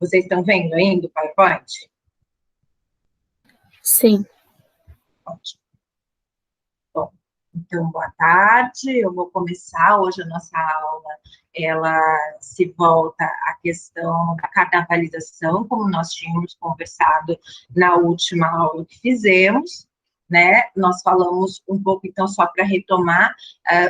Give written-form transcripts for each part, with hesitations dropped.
Vocês estão vendo ainda o PowerPoint? Sim. Ótimo. Bom, então, boa tarde. Eu vou começar. Hoje a nossa aula, ela se volta à questão da carnavalização, como nós tínhamos conversado na última aula que fizemos, né? Nós falamos um pouco, então, só para retomar,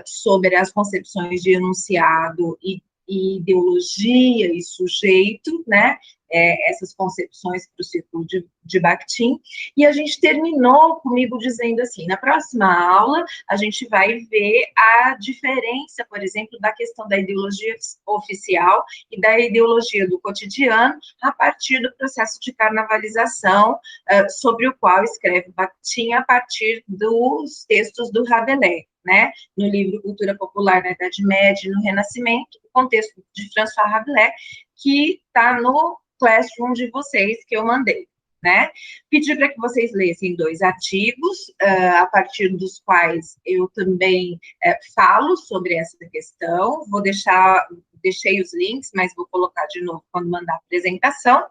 sobre as concepções de enunciado e ideologia e sujeito, né? Essas concepções para o círculo de Bakhtin, e a gente terminou comigo dizendo assim, na próxima aula, a gente vai ver a diferença, por exemplo, da questão da ideologia oficial e da ideologia do cotidiano, a partir do processo de carnavalização, sobre o qual escreve Bakhtin a partir dos textos do Rabelais, né, no livro Cultura Popular na Idade Média e no Renascimento, o contexto de François Rabelais, que está no Classroom de vocês, que eu mandei, né? Pedi para que vocês lessem 2 artigos, a partir dos quais eu também falo sobre essa questão. Deixei os links, mas vou colocar de novo quando mandar a apresentação.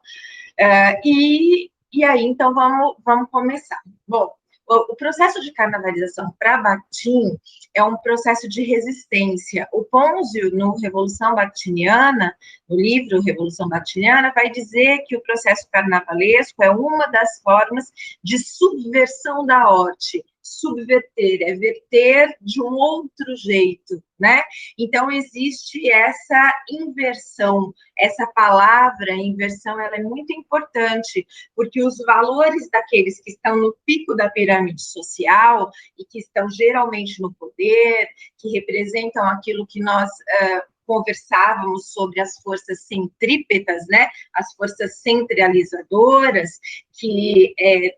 E aí, então, vamos começar. Bom, o processo de carnavalização para Bakhtin é um processo de resistência. O Pônzio, no Revolução Bakhtiniana, no livro Revolução Bakhtiniana, vai dizer que o processo carnavalesco é uma das formas de subversão da horte. Subverter, é verter de um outro jeito, né? Então, existe essa inversão. Essa palavra, inversão, ela é muito importante, porque os valores daqueles que estão no pico da pirâmide social e que estão geralmente no poder, que representam aquilo que nós conversávamos sobre as forças centrípetas, né? As forças centralizadoras, que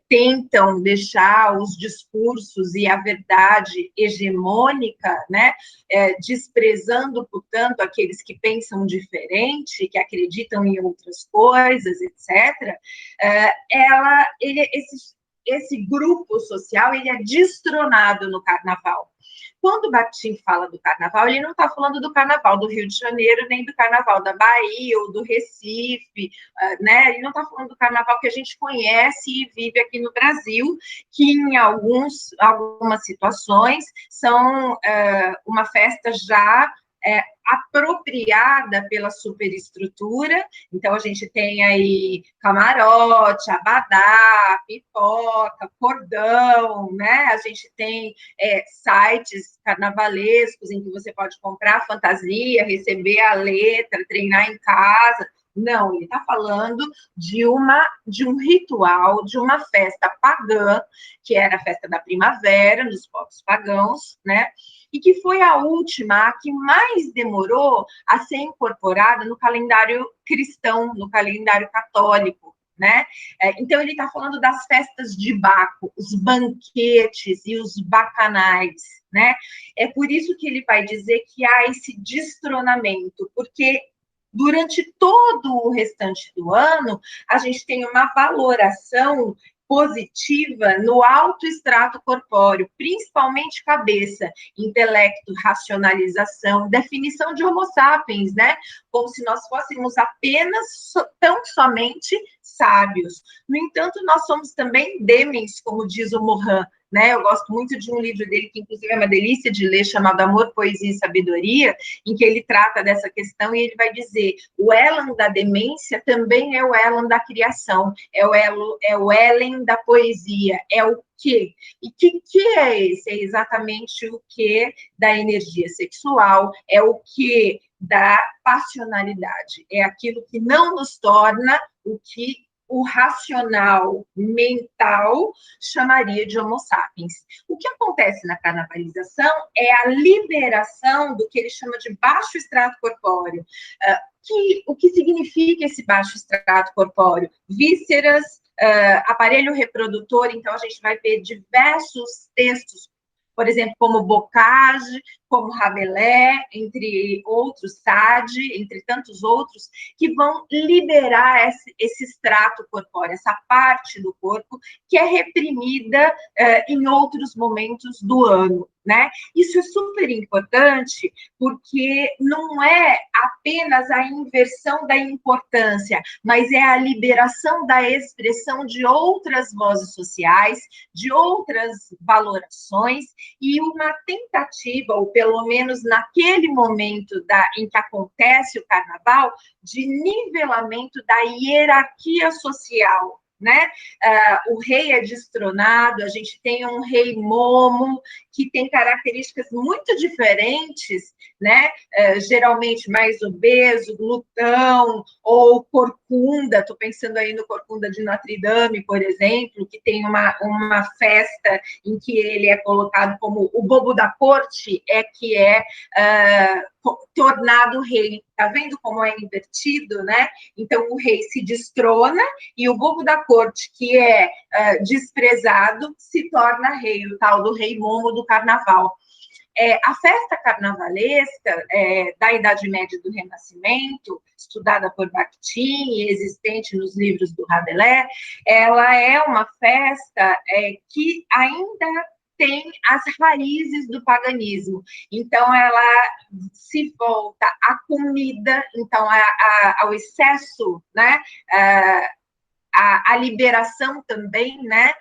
tentam deixar os discursos e a verdade hegemônica, né? Desprezando, portanto, aqueles que pensam diferente, que acreditam em outras coisas, etc. Esse grupo social, ele é destronado no carnaval. Quando o Bakhtin fala do carnaval, ele não está falando do carnaval do Rio de Janeiro, nem do carnaval da Bahia ou do Recife, né? Ele não está falando do carnaval que a gente conhece e vive aqui no Brasil, que em algumas situações são uma festa já apropriada pela superestrutura. Então, a gente tem aí camarote, abadá, pipoca, cordão, né? A gente tem sites carnavalescos em que você pode comprar fantasia, receber a letra, treinar em casa. Não, ele está falando de um ritual, de uma festa pagã, que era a festa da primavera, nos povos pagãos, né? E que foi a última, a que mais demorou a ser incorporada no calendário cristão, no calendário católico, né? Então, ele está falando das festas de Baco, os banquetes e os bacanais, né? É por isso que ele vai dizer que há esse destronamento, porque durante todo o restante do ano, a gente tem uma valoração positiva no alto extrato corpóreo, principalmente cabeça, intelecto, racionalização, definição de homo sapiens, né? Como se nós fôssemos apenas, tão somente sábios. No entanto, nós somos também demens, como diz o Morin, né? Eu gosto muito de um livro dele, que inclusive é uma delícia de ler, chamado Amor, Poesia e Sabedoria, em que ele trata dessa questão e ele vai dizer, o élan da demência também é o élan da criação, é o élan da poesia, é o quê? E que é esse? É exatamente o que da energia sexual, é o que da passionalidade, é aquilo que não nos torna o que o racional mental chamaria de homo sapiens. O que acontece na carnavalização é a liberação do que ele chama de baixo extrato corpóreo. O que significa esse baixo extrato corpóreo? Vísceras, aparelho reprodutor, então a gente vai ver diversos textos, por exemplo, como Bocage, como Rabelais, entre outros, Sade, entre tantos outros, que vão liberar esse extrato corpóreo, essa parte do corpo que é reprimida em outros momentos do ano, né? Isso é super importante, porque não é apenas a inversão da importância, mas é a liberação da expressão de outras vozes sociais, de outras valorações, e uma tentativa, ou pelo menos naquele momento em que acontece o carnaval, de nivelamento da hierarquia social, né? O rei é destronado, a gente tem um rei momo, que tem características muito diferentes, né? Geralmente mais obeso, glutão, ou corcunda, estou pensando aí no Corcunda de Notre Dame, por exemplo, que tem uma festa em que ele é colocado como o bobo da corte, que é tornado rei. Tá vendo como é invertido, né? Então, o rei se destrona e o bobo da corte, que é desprezado, se torna rei, o tal do rei momo do carnaval. A festa carnavalesca da Idade Média e do Renascimento, estudada por Bakhtin e existente nos livros do Rabelais, ela é uma festa que ainda tem as raízes do paganismo. Então, ela se volta à comida, então, ao excesso, né? A liberação também, né,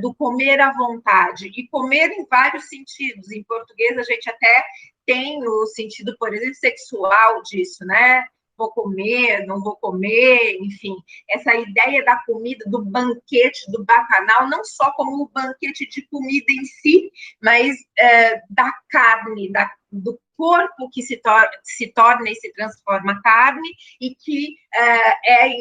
do comer à vontade, e comer em vários sentidos. Em português, a gente até tem o sentido, por exemplo, sexual disso, né? Vou comer, não vou comer, enfim. Essa ideia da comida, do banquete, do bacanal, não só como um banquete de comida em si, mas da carne, do corpo que se torna e se transforma carne, e que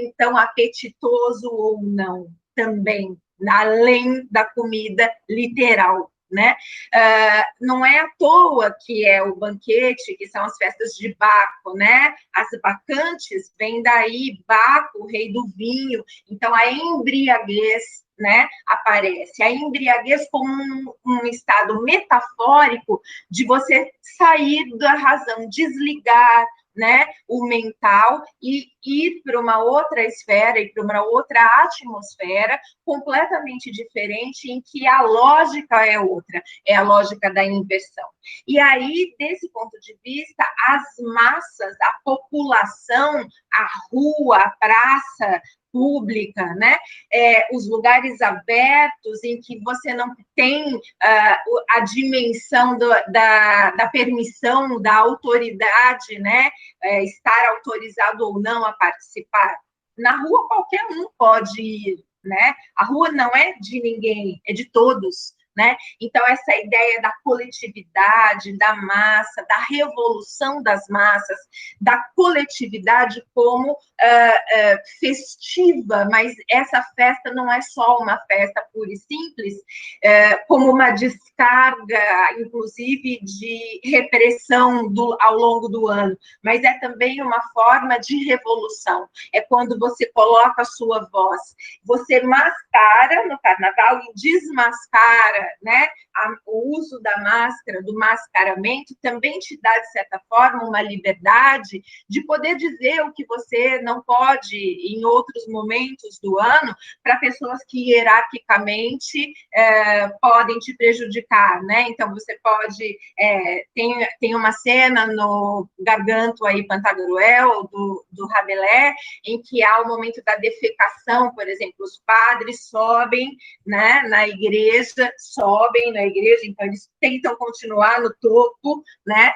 então, apetitoso ou não, também, além da comida literal, né? Não é à toa que é o banquete, que são as festas de Baco, né? As bacantes vêm daí, Baco, o rei do vinho. Então, a embriaguez, né, aparece. A embriaguez como um estado metafórico de você sair da razão, desligar, né, o mental, e ir para uma outra esfera e para uma outra atmosfera completamente diferente, em que a lógica é outra, é a lógica da inversão. E aí, desse ponto de vista, as massas, a população, a rua, a praça pública, né? Os lugares abertos em que você não tem a dimensão da permissão, da autoridade, né? Estar autorizado ou não a participar. Na rua, qualquer um pode ir, né? A rua não é de ninguém, é de todos, né? Então, essa ideia da coletividade, da massa, da revolução das massas, da coletividade como festiva, mas essa festa não é só uma festa pura e simples, como uma descarga, inclusive, de repressão ao longo do ano, mas é também uma forma de revolução. É quando você coloca a sua voz, você mascara no carnaval e desmascara, né? O uso da máscara, do mascaramento, também te dá, de certa forma, uma liberdade de poder dizer o que você não pode em outros momentos do ano para pessoas que hierarquicamente podem te prejudicar, né? Então, você pode... tem uma cena no Garganto aí, Pantagruel, do Rabelais, em que há o momento da defecação, por exemplo, os padres sobem, né, na igreja, então eles tentam continuar no topo, né,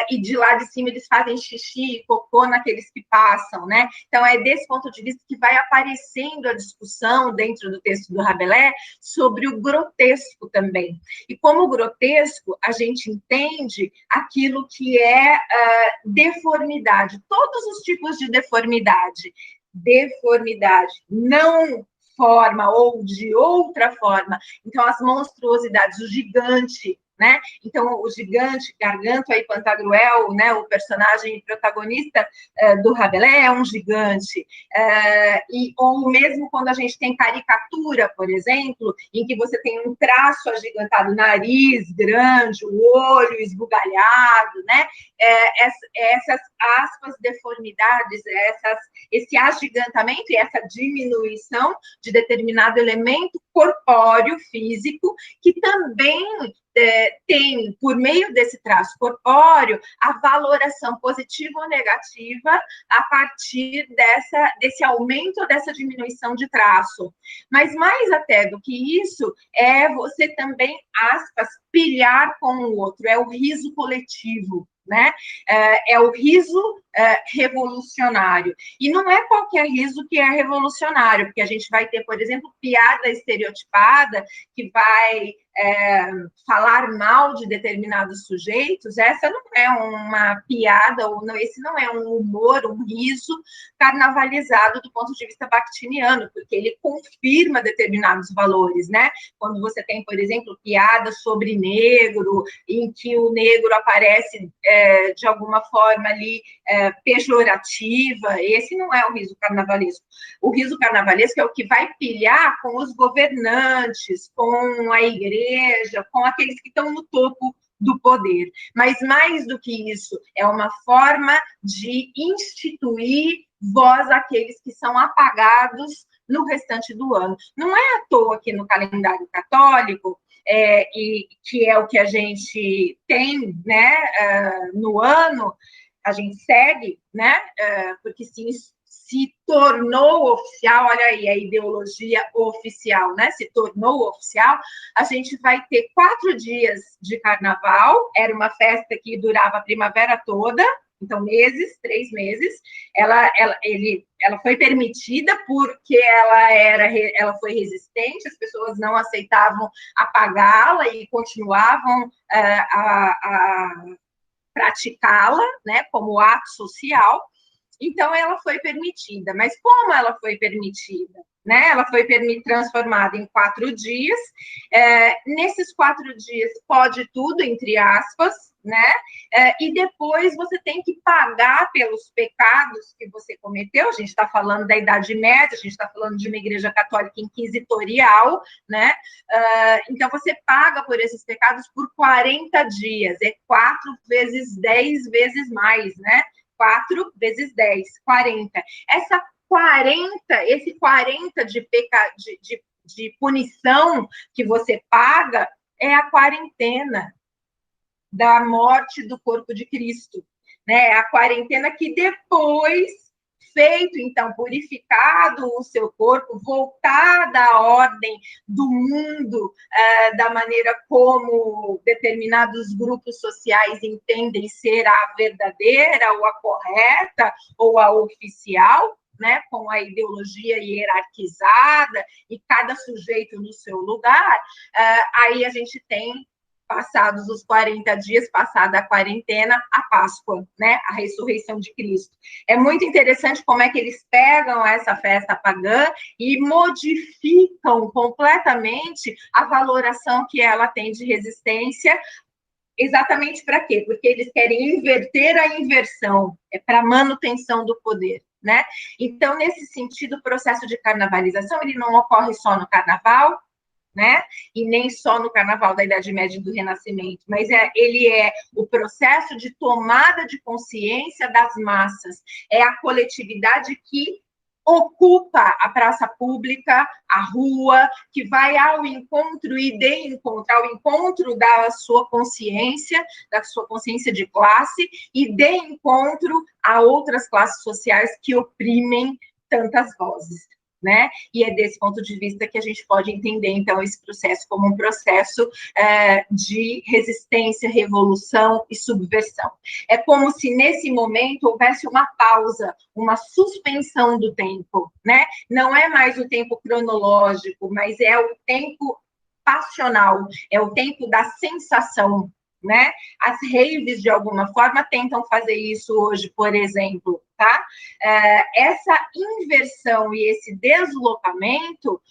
e de lá de cima eles fazem xixi e cocô naqueles que passam, né? Então, é desse ponto de vista que vai aparecendo a discussão dentro do texto do Rabelais sobre o grotesco também. E como grotesco, a gente entende aquilo que é deformidade, todos os tipos de deformidade, não forma ou de outra forma. Então, as monstruosidades, o gigante, né? Então, o gigante Gargantua e Pantagruel, né, o personagem protagonista do Rabelais é um gigante. Ou mesmo quando a gente tem caricatura, por exemplo, em que você tem um traço agigantado, nariz grande, o olho esbugalhado, né? Essas aspas, deformidades, esse agigantamento e essa diminuição de determinado elemento corpóreo, físico, que também tem, por meio desse traço corpóreo, a valoração positiva ou negativa a partir desse aumento ou dessa diminuição de traço. Mas mais até do que isso, é você também, aspas, pilhar com o outro, é o riso coletivo, né? É o riso revolucionário. E não é qualquer riso que é revolucionário, porque a gente vai ter, por exemplo, piada estereotipada que vai falar mal de determinados sujeitos. Essa não é uma piada, ou não, esse não é um humor, um riso carnavalizado do ponto de vista bakhtiniano, porque ele confirma determinados valores, né? Quando você tem, por exemplo, piadas sobre negro, em que o negro aparece de alguma forma ali pejorativa, esse não é o riso carnavalesco. O riso carnavalesco é o que vai pilhar com os governantes, com a igreja, com aqueles que estão no topo do poder. Mas mais do que isso, é uma forma de instituir voz àqueles que são apagados no restante do ano. Não é à toa que no calendário católico, e que é o que a gente tem, né, no ano, a gente segue, né, porque se tornou oficial, olha aí, a ideologia oficial, né, se tornou oficial, a gente vai ter 4 dias de carnaval, era uma festa que durava a primavera toda, então, 3 meses, ela foi permitida porque ela foi resistente, as pessoas não aceitavam apagá-la e continuavam a praticá-la, né, como ato social. Então, ela foi permitida. Mas como ela foi permitida? Né? Ela foi transformada em 4 dias. Nesses 4 dias, pode tudo, entre aspas, né? E depois você tem que pagar pelos pecados que você cometeu. A gente está falando da Idade Média, a gente está falando de uma igreja católica inquisitorial, né? Então, você paga por esses pecados por 40 dias. É 4 vezes 10 vezes mais, né? 4 vezes 10, 40. Esse 40 de punição que você paga é a quarentena da morte do corpo de Cristo, né? A quarentena que depois, feito, então, purificado o seu corpo, voltada à ordem do mundo, da maneira como determinados grupos sociais entendem ser a verdadeira, ou a correta, ou a oficial, né, com a ideologia hierarquizada e cada sujeito no seu lugar, aí a gente tem, passados os 40 dias, passada a quarentena, a Páscoa, né? A ressurreição de Cristo. É muito interessante como é que eles pegam essa festa pagã e modificam completamente a valoração que ela tem de resistência. Exatamente para quê? Porque eles querem inverter a inversão, é para manutenção do poder, né? Então, nesse sentido, o processo de carnavalização, ele não ocorre só no carnaval, né? E nem só no carnaval da Idade Média e do Renascimento, mas ele é o processo de tomada de consciência das massas, é a coletividade que ocupa a praça pública, a rua, que vai ao encontro e ao encontro da sua consciência de classe, e de encontro a outras classes sociais que oprimem tantas vozes, né? E é desse ponto de vista que a gente pode entender, então, esse processo como um processo de resistência, revolução e subversão. É como se, nesse momento, houvesse uma pausa, uma suspensão do tempo, né? Não é mais o tempo cronológico, mas é o tempo passional, é o tempo da sensação, né? As raves, de alguma forma, tentam fazer isso hoje, por exemplo, tá? Essa inversão e esse deslocamento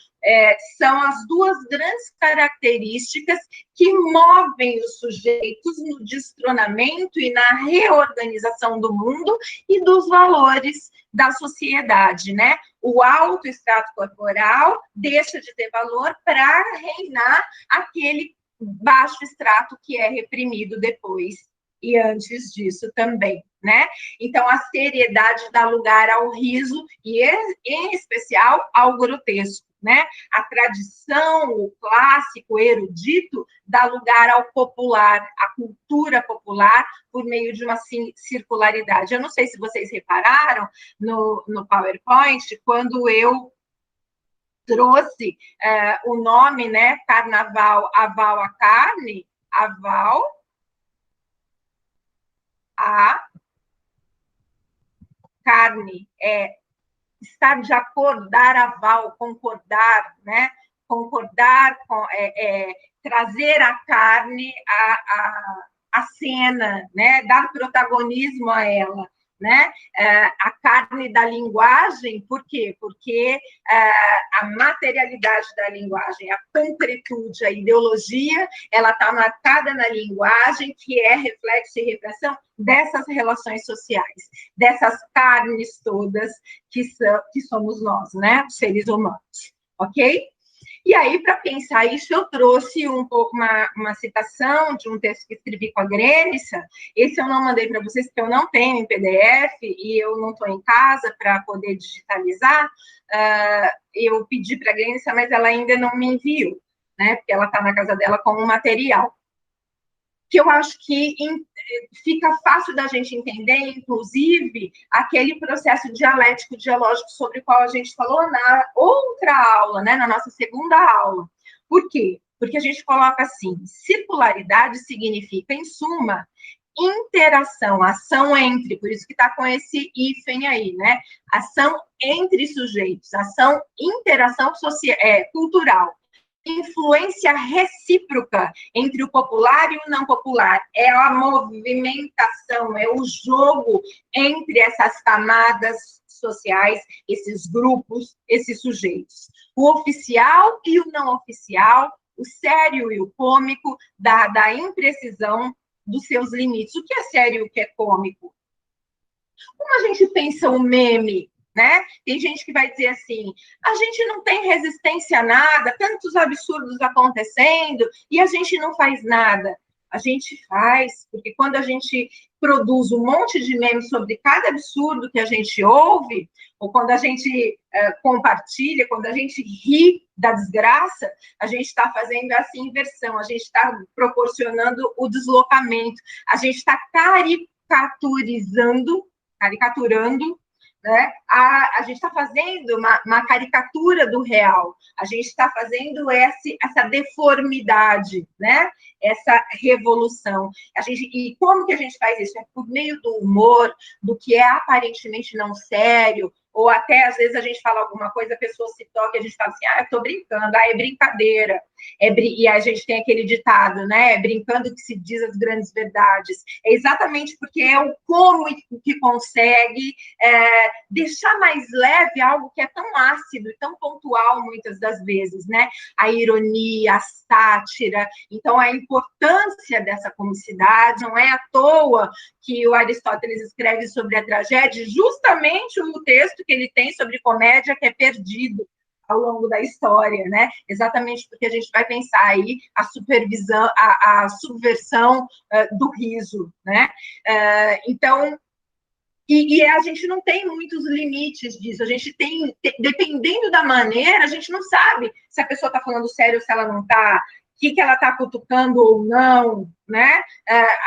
são as duas grandes características que movem os sujeitos no destronamento e na reorganização do mundo e dos valores da sociedade, né? O alto extrato corporal deixa de ter valor para reinar aquele baixo extrato que é reprimido depois e antes disso também, né? Então, a seriedade dá lugar ao riso e, em especial, ao grotesco, né? A tradição, o clássico, o erudito, dá lugar ao popular, à cultura popular, por meio de uma circularidade. Eu não sei se vocês repararam no PowerPoint, quando eu trouxe o nome, né? Carnaval, aval à carne, aval a carne, estar de acordo, dar aval, concordar, né? Concordar, trazer a carne à cena, né? Dar protagonismo a ela, né? A carne da linguagem, por quê? Porque a materialidade da linguagem, a concretude, a ideologia, ela está marcada na linguagem, que é reflexo e repressão dessas relações sociais, dessas carnes todas que somos nós, né? Seres humanos, ok? E aí, para pensar isso, eu trouxe uma citação de um texto que escrevi com a Grênica. Esse eu não mandei para vocês, porque eu não tenho em PDF e eu não estou em casa para poder digitalizar. Eu pedi para a Grênica, mas ela ainda não me enviou, né? Porque ela está na casa dela como material. Que eu acho que fica fácil da gente entender, inclusive, aquele processo dialético, dialógico sobre o qual a gente falou na outra aula, né, na nossa segunda aula. Por quê? Porque a gente coloca assim, circularidade significa, em suma, interação, ação entre, por isso que está com esse hífen aí, né? Ação entre sujeitos, ação, interação cultural. Influência recíproca entre o popular e o não popular. É a movimentação, é o jogo entre essas camadas sociais, esses grupos, esses sujeitos. O oficial e o não oficial, o sério e o cômico, da imprecisão dos seus limites. O que é sério e o que é cômico? Como a gente pensa o meme, né? Tem gente que vai dizer assim, a gente não tem resistência a nada, tantos absurdos acontecendo, e a gente não faz nada. A gente faz, porque quando a gente produz um monte de memes sobre cada absurdo que a gente ouve, ou quando a gente compartilha, quando a gente ri da desgraça, a gente está fazendo essa inversão, a gente está proporcionando o deslocamento, a gente está caricaturando, né? A gente está fazendo uma caricatura do real, a gente está fazendo essa deformidade, né? Essa revolução. E como que a gente faz isso? É por meio do humor, do que é aparentemente não sério, ou até, às vezes, a gente fala alguma coisa, a pessoa se toca e a gente fala assim, eu estou brincando, é brincadeira. E a gente tem aquele ditado, né? É brincando que se diz as grandes verdades. É exatamente porque é o como que consegue deixar mais leve algo que é tão ácido e tão pontual, muitas das vezes, né? A ironia, a sátira. Então, a importância dessa comicidade, não é à toa que o Aristóteles escreve sobre a tragédia, justamente o texto que ele tem sobre comédia, que é perdido ao longo da história, né? Exatamente porque a gente vai pensar aí a subversão do riso, né? Então, e a gente não tem muitos limites disso. A gente tem, dependendo da maneira, a gente não sabe se a pessoa está falando sério ou se ela não está, o que ela está cutucando ou não, né?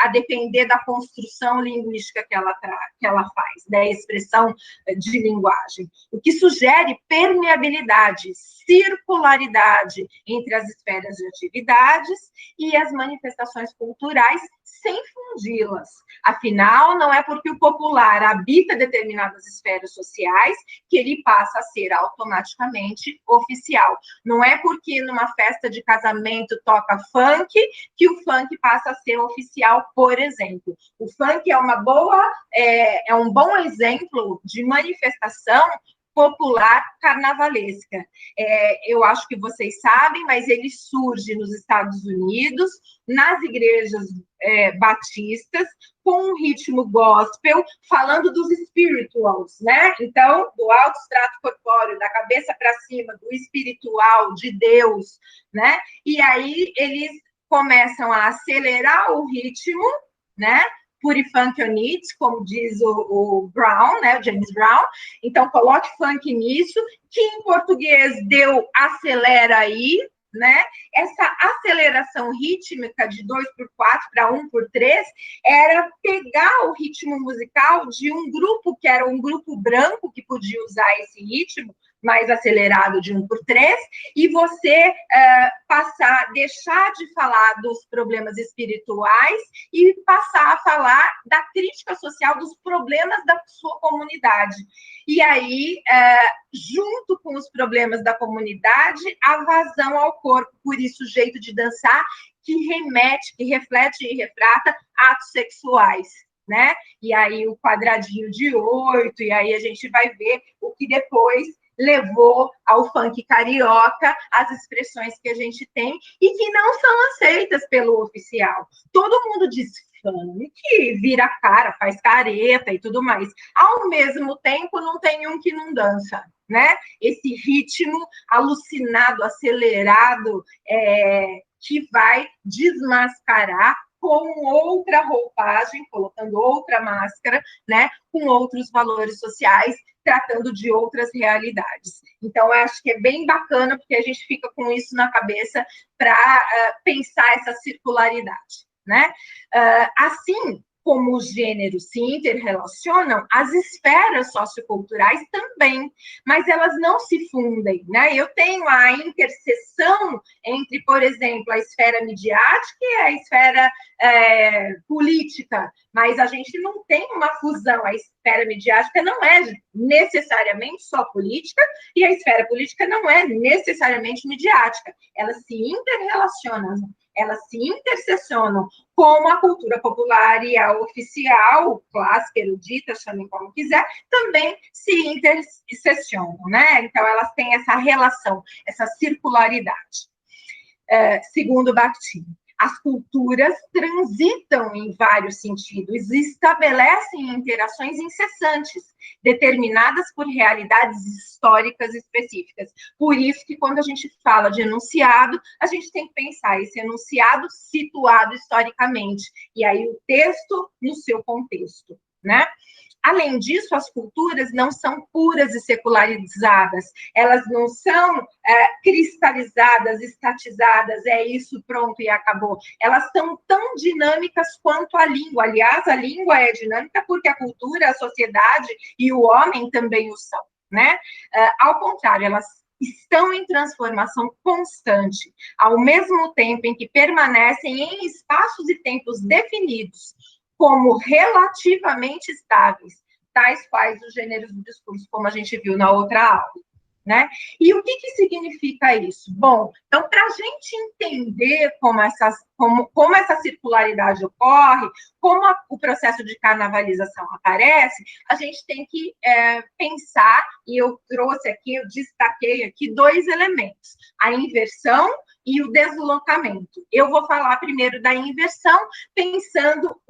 A depender da construção linguística que ela faz, da expressão de linguagem. O que sugere permeabilidade, circularidade entre as esferas de atividades e as manifestações culturais, sem fundi-las. Afinal, não é porque o popular habita determinadas esferas sociais que ele passa a ser automaticamente oficial. Não é porque numa festa de casamento toca funk que o funk passa a ser oficial, por exemplo. O funk é um bom exemplo de manifestação popular carnavalesca. Eu acho que vocês sabem, mas ele surge nos Estados Unidos, nas igrejas batistas, com um ritmo gospel, falando dos spirituals, né? Então, do alto extrato corpóreo, da cabeça para cima, do espiritual, de Deus, né? E aí eles começam a acelerar o ritmo, né? Pure funk on it, como diz o Brown, né, o James Brown. Então, coloque funk nisso, que em português deu acelera aí, né? Essa aceleração rítmica de 2/4 para 1/3 era pegar o ritmo musical de um grupo que era um grupo branco que podia usar esse ritmo mais acelerado de 1/3 e você deixar de falar dos problemas espirituais e passar a falar da crítica social dos problemas da sua comunidade. E aí, junto com os problemas da comunidade, a vazão ao corpo, por isso o jeito de dançar que remete, que reflete e retrata atos sexuais, né? E aí o quadradinho de 8, e aí a gente vai ver o que depois levou ao funk carioca, as expressões que a gente tem e que não são aceitas pelo oficial. Todo mundo diz funk, vira cara, faz careta e tudo mais. Ao mesmo tempo, não tem um que não dança, né? Esse ritmo alucinado, acelerado, que vai desmascarar com outra roupagem, colocando outra máscara, né? Com outros valores sociais, tratando de outras realidades. Então, eu acho que é bem bacana, porque a gente fica com isso na cabeça para pensar essa circularidade, né? Assim como os gêneros se interrelacionam, as esferas socioculturais também, mas elas não se fundem, né? Eu tenho a interseção entre, por exemplo, a esfera midiática e a esfera política, mas a gente não tem uma fusão. A esfera midiática não é necessariamente só política e a esfera política não é necessariamente midiática. Elas se interrelacionam, elas se intersecionam, como a cultura popular e a oficial, clássica, erudita, chamem como quiser, também se intersecionam, né? Então, elas têm essa relação, essa circularidade. Segundo Bakhtin, as culturas transitam em vários sentidos e estabelecem interações incessantes, determinadas por realidades históricas específicas. Por isso que quando a gente fala de enunciado, a gente tem que pensar esse enunciado situado historicamente, e aí o texto no seu contexto, né? Além disso, as culturas não são puras e secularizadas, elas não são cristalizadas, estatizadas, é isso, pronto e acabou. Elas são tão dinâmicas quanto a língua. Aliás, a língua é dinâmica porque a cultura, a sociedade e o homem também o são, né? Ao contrário, elas estão em transformação constante, ao mesmo tempo em que permanecem em espaços e tempos definidos, como relativamente estáveis, tais quais os gêneros do discurso, como a gente viu na outra aula, né? E o que significa isso? Bom, então, para a gente entender como essa circularidade ocorre, como o processo de carnavalização aparece, a gente tem que pensar, e eu trouxe aqui, eu destaquei aqui 2 elementos, a inversão e o deslocamento. Eu vou falar primeiro da inversão, pensando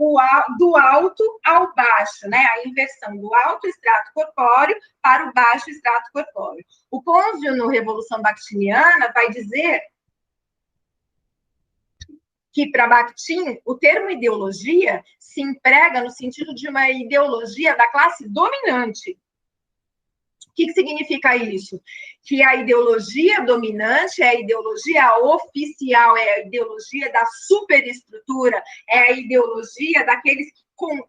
do alto ao baixo, né? A inversão do alto extrato corpóreo para o baixo extrato corpóreo. O Pôncio, no Revolução Bakhtiniana, vai dizer que, para Bakhtin, o termo ideologia se emprega no sentido de uma ideologia da classe dominante. O que significa isso? Que a ideologia dominante é a ideologia oficial, é a ideologia da superestrutura, é a ideologia daqueles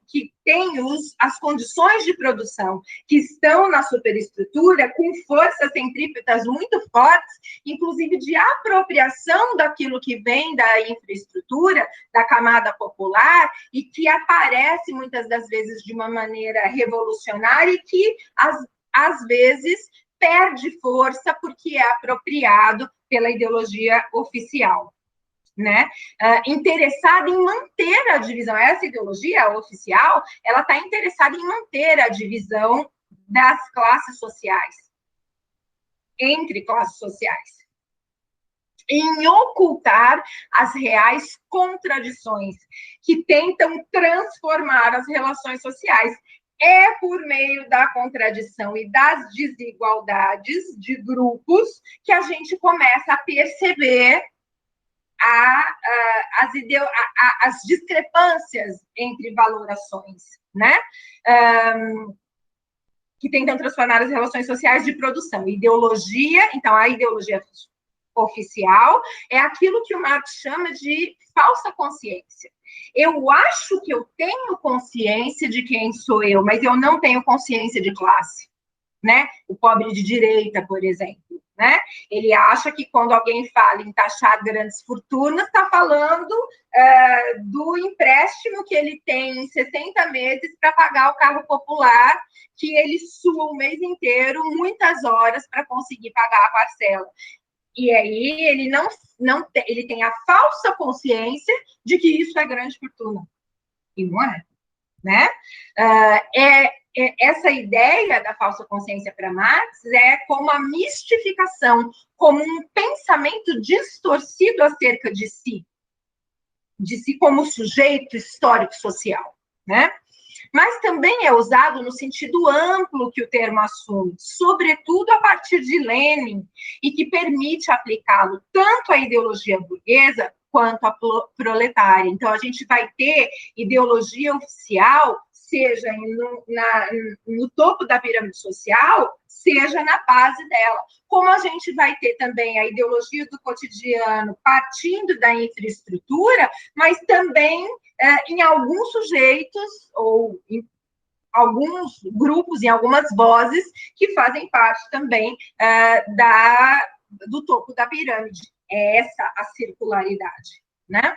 que têm as condições de produção, que estão na superestrutura com forças centrípetas muito fortes, inclusive de apropriação daquilo que vem da infraestrutura, da camada popular, e que aparece muitas das vezes de uma maneira revolucionária e que às vezes perde força porque é apropriado pela ideologia oficial. né, interessada em manter a divisão. Essa ideologia oficial, ela está interessada em manter a divisão das classes sociais, entre classes sociais, em ocultar as reais contradições que tentam transformar as relações sociais. É por meio da contradição e das desigualdades de grupos que a gente começa a perceber as discrepâncias entre valorações, né? Que tentam transformar as relações sociais de produção. Ideologia, então, a ideologia oficial é aquilo que o Marx chama de falsa consciência. Eu acho que eu tenho consciência de quem sou eu, mas eu não tenho consciência de classe, né? O pobre de direita, por exemplo, né? Ele acha que quando alguém fala em taxar grandes fortunas, está falando do empréstimo que ele tem em 60 meses para pagar o carro popular, que ele sua o mês inteiro, muitas horas, para conseguir pagar a parcela. E aí ele ele tem a falsa consciência de que isso é grande fortuna. E não é, né? Essa ideia da falsa consciência para Marx é como a mistificação, como um pensamento distorcido acerca de si como sujeito histórico-social, né? Mas também é usado no sentido amplo que o termo assume, sobretudo a partir de Lenin, e que permite aplicá-lo tanto à ideologia burguesa quanto à proletária. Então, a gente vai ter ideologia oficial, seja no topo da pirâmide social, seja na base dela. Como a gente vai ter também a ideologia do cotidiano partindo da infraestrutura, mas também em alguns sujeitos ou em alguns grupos, em algumas vozes que fazem parte também do topo da pirâmide. É essa a circularidade, né?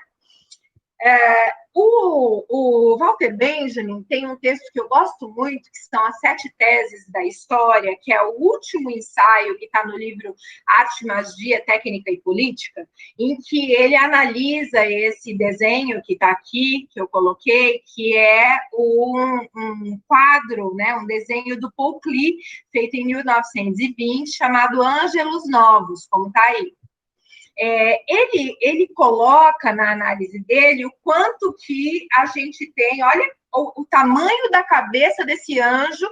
O Walter Benjamin tem um texto que eu gosto muito, que são as 7 teses da história, que é o último ensaio que está no livro Arte, Magia, Técnica e Política, em que ele analisa esse desenho que está aqui, que eu coloquei, que é um quadro, né, um desenho do Paul Klee, feito em 1920, chamado Ângelos Novos, como está aí. Ele coloca na análise dele o quanto que a gente tem, olha o tamanho da cabeça desse anjo,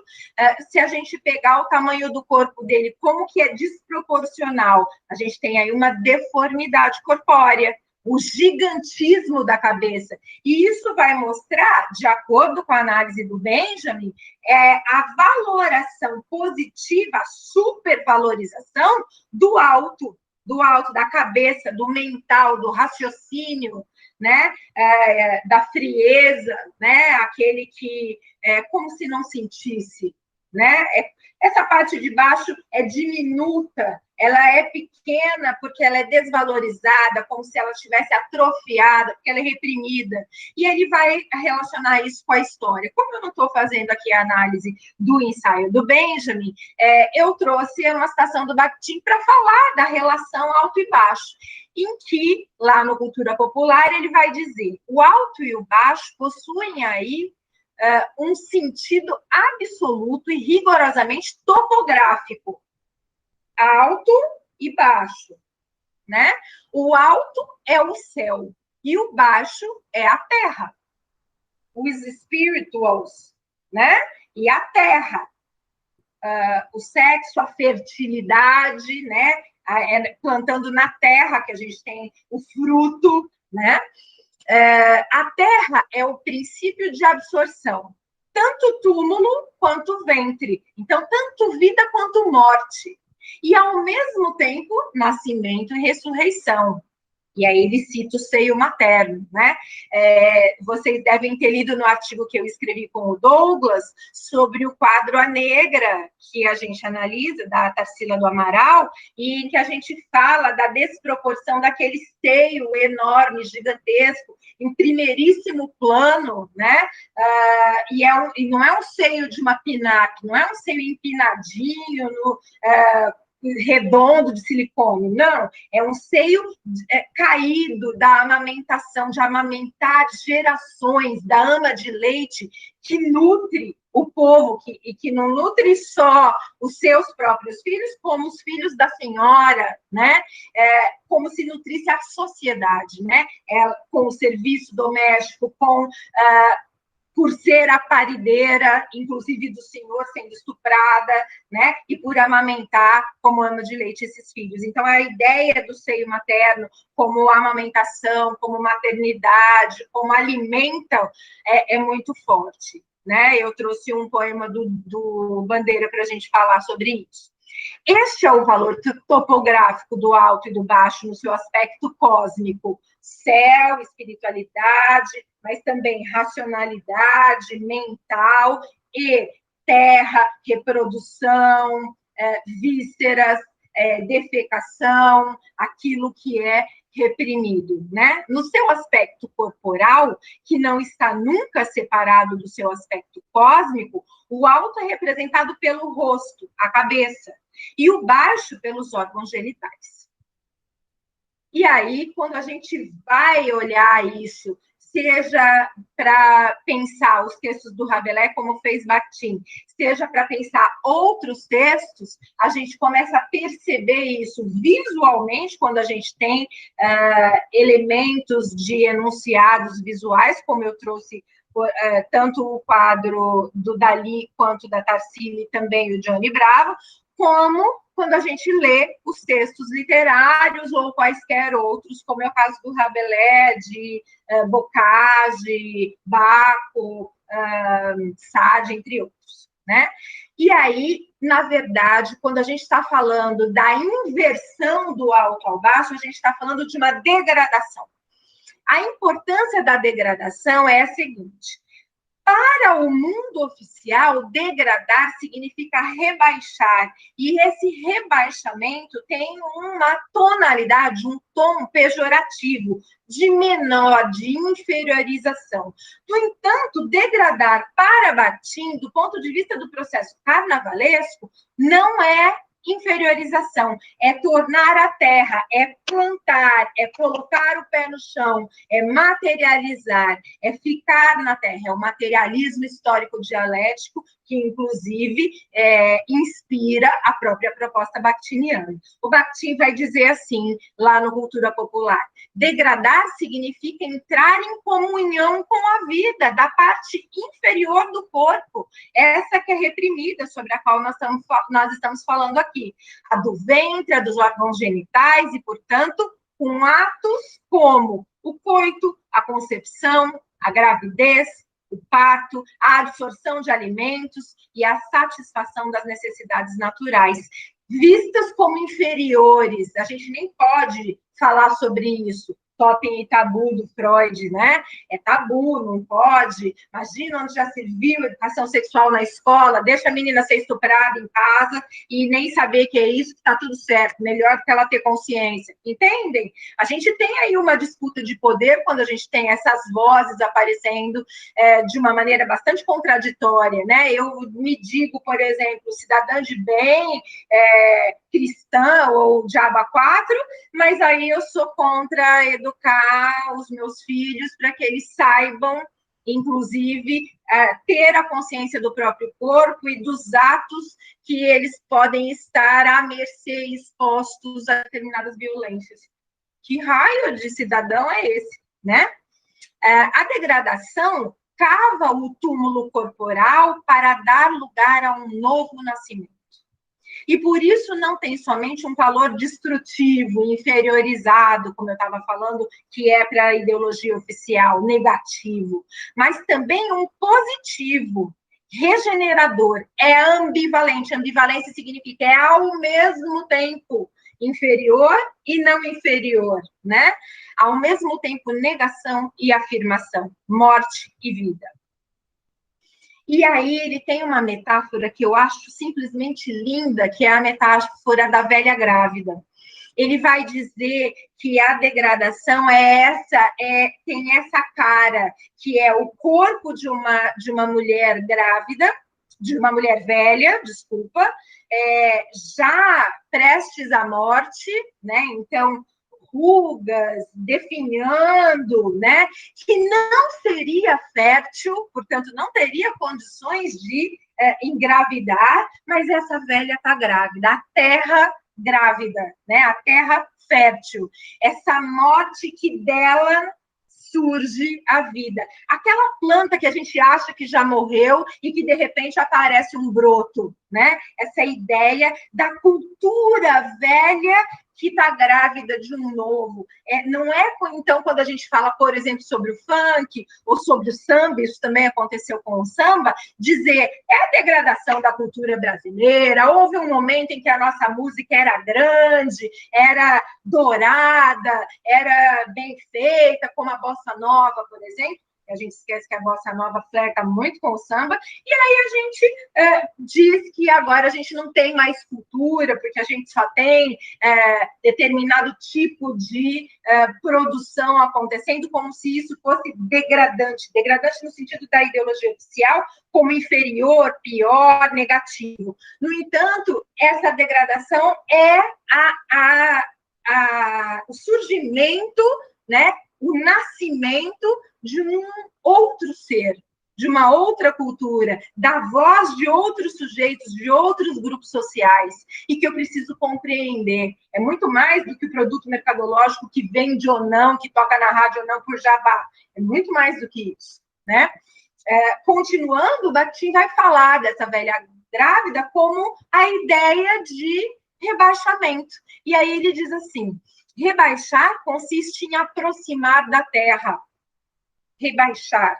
se a gente pegar o tamanho do corpo dele, como que é desproporcional. A gente tem aí uma deformidade corpórea, o gigantismo da cabeça. E isso vai mostrar, de acordo com a análise do Benjamin, a valoração positiva, a supervalorização do alto da cabeça, do mental, do raciocínio, né? Da frieza, né? Aquele que é como se não sentisse, né? Essa parte de baixo é diminuta, ela é pequena porque ela é desvalorizada, como se ela estivesse atrofiada, porque ela é reprimida. E ele vai relacionar isso com a história. Como eu não estou fazendo aqui a análise do ensaio do Benjamin, eu trouxe uma citação do Bakhtin para falar da relação alto e baixo, em que, lá no Cultura Popular, ele vai dizer: o alto e o baixo possuem aí um sentido absoluto e rigorosamente topográfico. Alto e baixo, né? O alto é o céu e o baixo é a terra. Os spirituals, né? E a terra. O sexo, a fertilidade, né? Plantando na terra que a gente tem o fruto, né? A terra é o princípio de absorção, tanto túmulo quanto ventre. Então, tanto vida quanto morte. E, ao mesmo tempo, nascimento e ressurreição. E aí ele cita o seio materno, né? Vocês devem ter lido no artigo que eu escrevi com o Douglas sobre o quadro A Negra, que a gente analisa, da Tarsila do Amaral, e que a gente fala da desproporção daquele seio enorme, gigantesco, em primeiríssimo plano, né? E não é um seio de uma pin-up, não é um seio empinadinho, redondo de silicone, não, é um seio caído da amamentação, de amamentar gerações, da ama de leite, que nutre o povo, que não nutre só os seus próprios filhos, como os filhos da senhora, né? Como se nutrisse a sociedade, né? Com o serviço doméstico, por ser a parideira, inclusive do senhor sendo estuprada, né? E por amamentar como ama de leite esses filhos. Então, a ideia do seio materno como amamentação, como maternidade, como alimento, é muito forte, né? Eu trouxe um poema do Bandeira para a gente falar sobre isso. Este é o valor topográfico do alto e do baixo no seu aspecto cósmico, céu, espiritualidade, mas também racionalidade, mental e terra, reprodução, vísceras, defecação, aquilo que é reprimido, né? No seu aspecto corporal, que não está nunca separado do seu aspecto cósmico, o alto é representado pelo rosto, a cabeça, e o baixo pelos órgãos genitais. E aí, quando a gente vai olhar isso, seja para pensar os textos do Rabelais, como fez Bakhtin, seja para pensar outros textos, a gente começa a perceber isso visualmente, quando a gente tem elementos de enunciados visuais, como eu trouxe tanto o quadro do Dalí quanto da Tarsila, também o Johnny Bravo, como quando a gente lê os textos literários ou quaisquer outros, como é o caso do Rabelais, de Bocage, Baco, Sade, entre outros, né? E aí, na verdade, quando a gente está falando da inversão do alto ao baixo, a gente está falando de uma degradação. A importância da degradação é a seguinte: para o mundo oficial, degradar significa rebaixar, e esse rebaixamento tem uma tonalidade, um tom pejorativo, de menor, de inferiorização. No entanto, degradar para Bakhtin, do ponto de vista do processo carnavalesco, não é inferiorização, é tornar a terra, é plantar, é colocar o pé no chão, é materializar, é ficar na terra, é o materialismo histórico dialético que, inclusive, inspira a própria proposta bakhtiniana. O Bakhtin vai dizer assim, lá no Cultura Popular: degradar significa entrar em comunhão com a vida, da parte inferior do corpo, essa que é reprimida, sobre a qual nós estamos falando aqui, a do ventre, a dos órgãos genitais, e, portanto, com atos como o coito, a concepção, a gravidez, o parto, a absorção de alimentos e a satisfação das necessidades naturais, vistas como inferiores. A gente nem pode falar sobre isso. Totem e tabu do Freud, né? É tabu, não pode. Imagina onde já se viu educação sexual na escola, deixa a menina ser estuprada em casa e nem saber que é isso, que está tudo certo, melhor que ela ter consciência. Entendem? A gente tem aí uma disputa de poder quando a gente tem essas vozes aparecendo de uma maneira bastante contraditória, né? Eu me digo, por exemplo, cidadã de bem, cristã ou diaba 4, mas aí eu sou contra educar os meus filhos para que eles saibam, inclusive, ter a consciência do próprio corpo e dos atos que eles podem estar à mercê, expostos a determinadas violências. Que raio de cidadão é esse, né? A degradação cava o túmulo corporal para dar lugar a um novo nascimento. E por isso não tem somente um valor destrutivo, inferiorizado, como eu estava falando, que é para a ideologia oficial, negativo, mas também um positivo, regenerador, é ambivalente. Ambivalência significa ao mesmo tempo inferior e não inferior, né? Ao mesmo tempo negação e afirmação, morte e vida. E aí ele tem uma metáfora que eu acho simplesmente linda, que é a metáfora da velha grávida. Ele vai dizer que a degradação tem essa cara, que é o corpo de uma mulher grávida, de uma mulher velha, desculpa, já prestes à morte, né? Então, rugas, definhando, né? Que não seria fértil, portanto, não teria condições de engravidar, mas essa velha está grávida, a terra grávida, né? A terra fértil, essa morte que dela surge a vida. Aquela planta que a gente acha que já morreu e que, de repente, aparece um broto, né? Essa ideia da cultura velha que está grávida de um novo. Não é, então, quando a gente fala, por exemplo, sobre o funk ou sobre o samba, isso também aconteceu com o samba, dizer é a degradação da cultura brasileira, houve um momento em que a nossa música era grande, era dourada, era bem feita, como a bossa nova, por exemplo. A gente esquece que a bossa nova flerta muito com o samba, e aí a gente diz que agora a gente não tem mais cultura, porque a gente só tem determinado tipo de produção acontecendo, como se isso fosse degradante. Degradante no sentido da ideologia oficial, como inferior, pior, negativo. No entanto, essa degradação é o surgimento, né, o nascimento de um outro ser, de uma outra cultura, da voz de outros sujeitos, de outros grupos sociais, e que eu preciso compreender. É muito mais do que o produto mercadológico que vende ou não, que toca na rádio ou não por jabá. É muito mais do que isso, né? Continuando, o Bakhtin vai falar dessa velha grávida como a ideia de rebaixamento. E aí ele diz assim, rebaixar consiste em aproximar da terra. Rebaixar,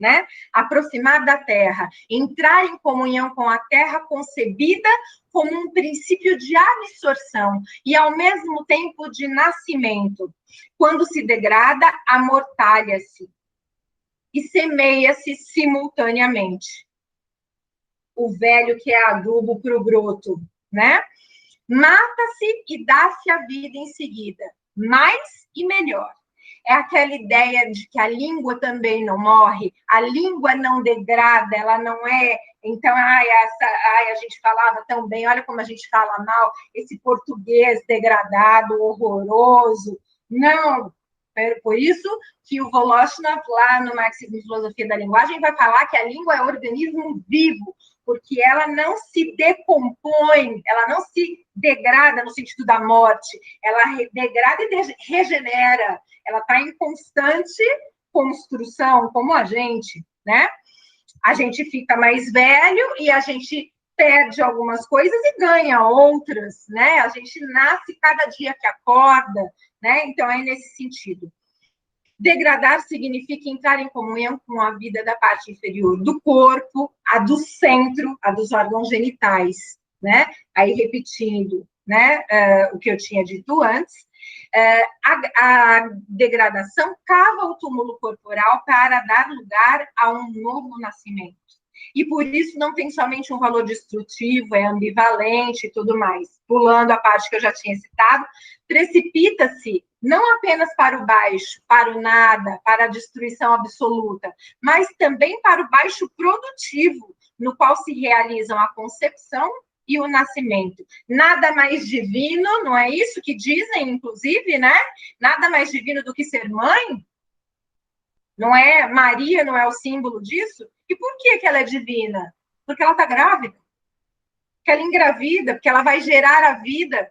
né? Aproximar da terra, entrar em comunhão com a terra concebida como um princípio de absorção e, ao mesmo tempo, de nascimento. Quando se degrada, amortalha-se e semeia-se simultaneamente. O velho que é adubo para o broto, né? Mata-se e dá-se a vida em seguida, mais e melhor. É aquela ideia de que a língua também não morre, a língua não degrada, ela não é. Então, a gente falava tão bem, olha como a gente fala mal, esse português degradado, horroroso. Não. Por isso que o Voloshinov, lá no Marxismo e Filosofia da Linguagem, vai falar que a língua é um organismo vivo, porque ela não se decompõe, ela não se degrada no sentido da morte, ela degrada e regenera, ela está em constante construção, como a gente, né? A gente fica mais velho e a gente perde algumas coisas e ganha outras, né? A gente nasce cada dia que acorda, né? Então, é nesse sentido. Degradar significa entrar em comunhão com a vida da parte inferior do corpo, a do centro, a dos órgãos genitais, né? Aí, repetindo, né, o que eu tinha dito antes, a degradação cava o túmulo corporal para dar lugar a um novo nascimento. E por isso não tem somente um valor destrutivo, é ambivalente e tudo mais. Pulando a parte que eu já tinha citado, precipita-se não apenas para o baixo, para o nada, para a destruição absoluta, mas também para o baixo produtivo, no qual se realizam a concepção e o nascimento. Nada mais divino, não é isso que dizem, inclusive, né? Nada mais divino do que ser mãe? Não é Maria, não é o símbolo disso? E por que ela é divina? Porque ela está grávida. Porque ela engravida, porque ela vai gerar a vida.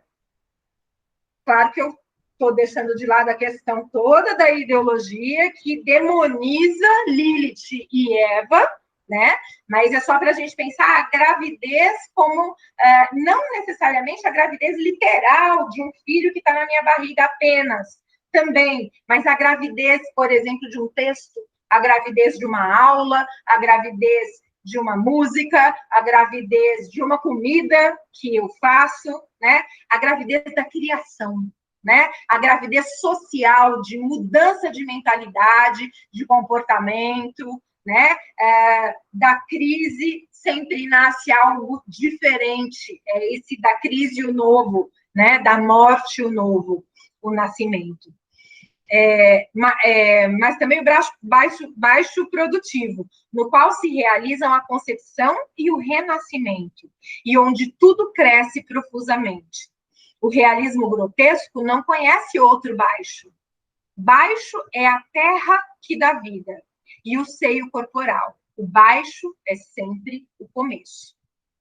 Claro que eu estou deixando de lado a questão toda da ideologia que demoniza Lilith e Eva, né? Mas é só para a gente pensar a gravidez como, não necessariamente a gravidez literal de um filho que está na minha barriga apenas, também, mas a gravidez, por exemplo, de um texto, a gravidez de uma aula, a gravidez de uma música, a gravidez de uma comida que eu faço, né? A gravidez da criação, né? A gravidez social, de mudança de mentalidade, de comportamento, né? Da crise sempre nasce algo diferente, é esse da crise o novo, né? Da morte o novo, o nascimento. mas também o baixo produtivo, no qual se realizam a concepção e o renascimento, e onde tudo cresce profusamente. O realismo grotesco não conhece outro baixo. Baixo é a terra que dá vida, e o seio corporal. O baixo é sempre o começo.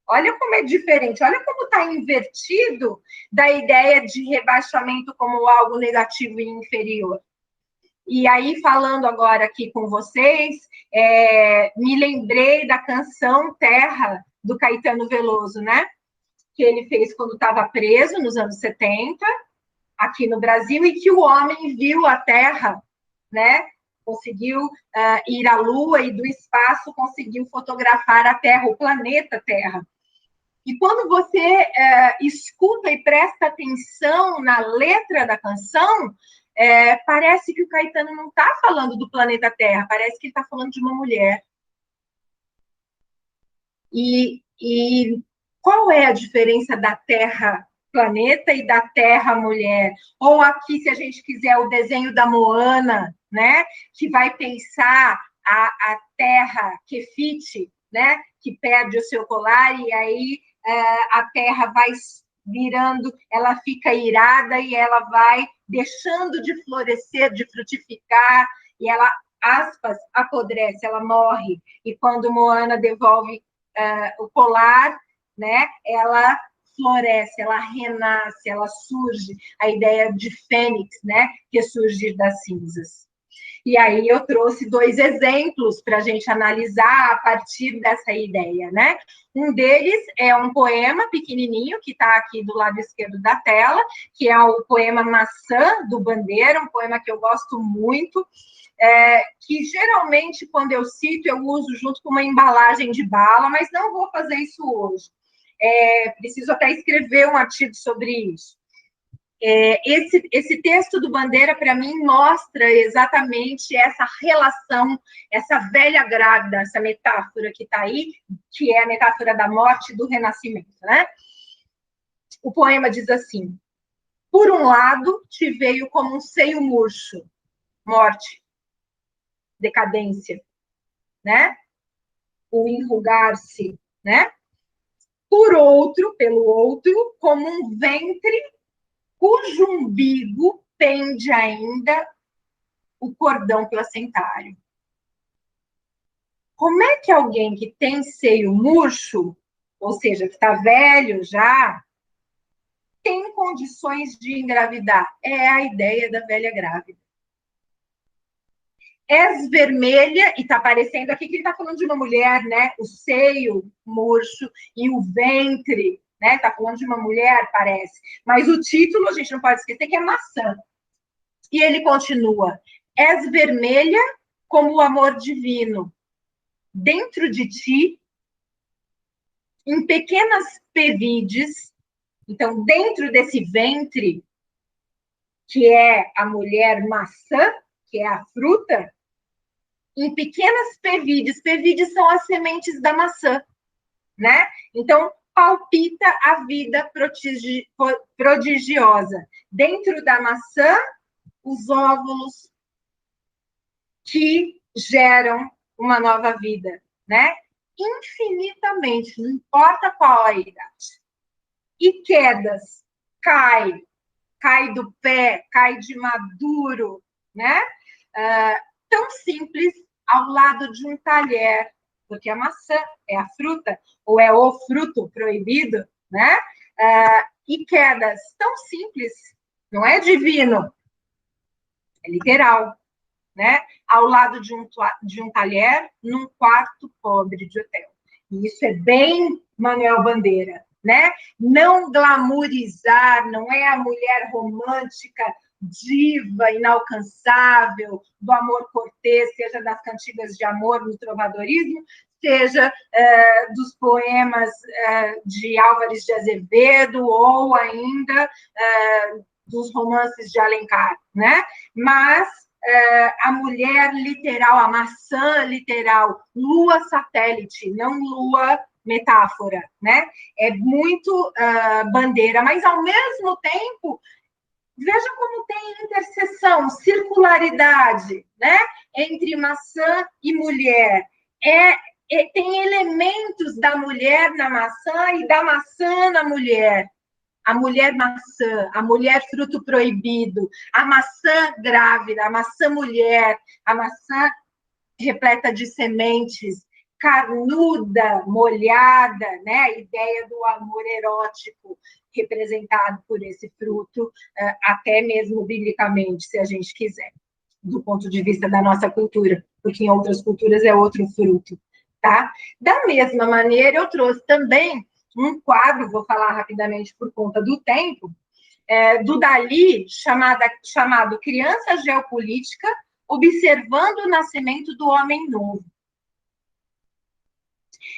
Olha como é diferente, olha como está invertido da ideia de rebaixamento como algo negativo e inferior. E aí, falando agora aqui com vocês, me lembrei da canção Terra, do Caetano Veloso, né? Que ele fez quando estava preso, nos anos 70, aqui no Brasil, e que o homem viu a Terra, né? Conseguiu ir à Lua e do espaço conseguiu fotografar a Terra, o planeta Terra. E quando você escuta e presta atenção na letra da canção, parece que o Caetano não está falando do planeta Terra, parece que ele está falando de uma mulher. E qual é a diferença da Terra planeta e da Terra mulher? Ou aqui, se a gente quiser, o desenho da Moana, né? Que vai pensar a Terra Kefiti, né? Que perde o seu colar e aí a Terra vai virando, ela fica irada e ela vai deixando de florescer, de frutificar, e ela, aspas, apodrece, ela morre. E quando Moana devolve o colar, né, ela floresce, ela renasce, ela surge, a ideia de fênix, né, que é surgir das cinzas. E aí eu trouxe 2 exemplos para a gente analisar a partir dessa ideia, né? Um deles é um poema pequenininho, que está aqui do lado esquerdo da tela, que é o poema Maçã, do Bandeira, um poema que eu gosto muito, que geralmente, quando eu cito, eu uso junto com uma embalagem de bala, mas não vou fazer isso hoje. Preciso até escrever um artigo sobre isso. Esse texto do Bandeira, para mim, mostra exatamente essa relação, essa velha grávida, essa metáfora que está aí, que é a metáfora da morte e do renascimento, né? O poema diz assim: por um lado, te veio como um seio murcho, morte, decadência, né? O enrugar-se, né? Por outro, pelo outro, como um ventre cujo umbigo pende ainda o cordão placentário. Como é que alguém que tem seio murcho, ou seja, que está velho já, tem condições de engravidar? É a ideia da velha grávida. És vermelha, e está aparecendo aqui que ele está falando de uma mulher, né? O seio murcho e o ventre, né? Está falando de uma mulher, parece. Mas o título, a gente não pode esquecer que é maçã. E ele continua: és vermelha como o amor divino. Dentro de ti, em pequenas pevides, então, dentro desse ventre, que é a mulher maçã, que é a fruta, em pequenas pevides. Pevides são as sementes da maçã, né? Então, palpita a vida prodigiosa. Dentro da maçã, os óvulos que geram uma nova vida, né? Infinitamente, não importa qual a idade. E quedas, cai do pé, cai de maduro, né? Tão simples ao lado de um talher, porque a maçã é a fruta, ou é o fruto proibido, né? E quedas tão simples, não é divino, é literal, né? Ao lado de um talher, num quarto pobre de hotel. E isso é bem Manuel Bandeira, né? Não glamourizar, não é a mulher romântica, diva, inalcançável, do amor cortês, seja das cantigas de amor no trovadorismo, seja dos poemas de Álvares de Azevedo, ou ainda dos romances de Alencar, né? Mas a mulher literal, a maçã literal, lua satélite, não lua metáfora, né? É muito Bandeira, mas ao mesmo tempo Veja como tem interseção, circularidade, né? Entre maçã e mulher. Tem elementos da mulher na maçã e da maçã na mulher. A mulher maçã, a mulher fruto proibido, a maçã grávida, a maçã mulher, a maçã repleta de sementes, carnuda, molhada, né? A ideia do amor erótico representado por esse fruto, até mesmo biblicamente, se a gente quiser, do ponto de vista da nossa cultura, porque em outras culturas é outro fruto, tá? Da mesma maneira, eu trouxe também um quadro, vou falar rapidamente por conta do tempo, do Dalí, chamado Criança Geopolítica, observando o nascimento do homem novo.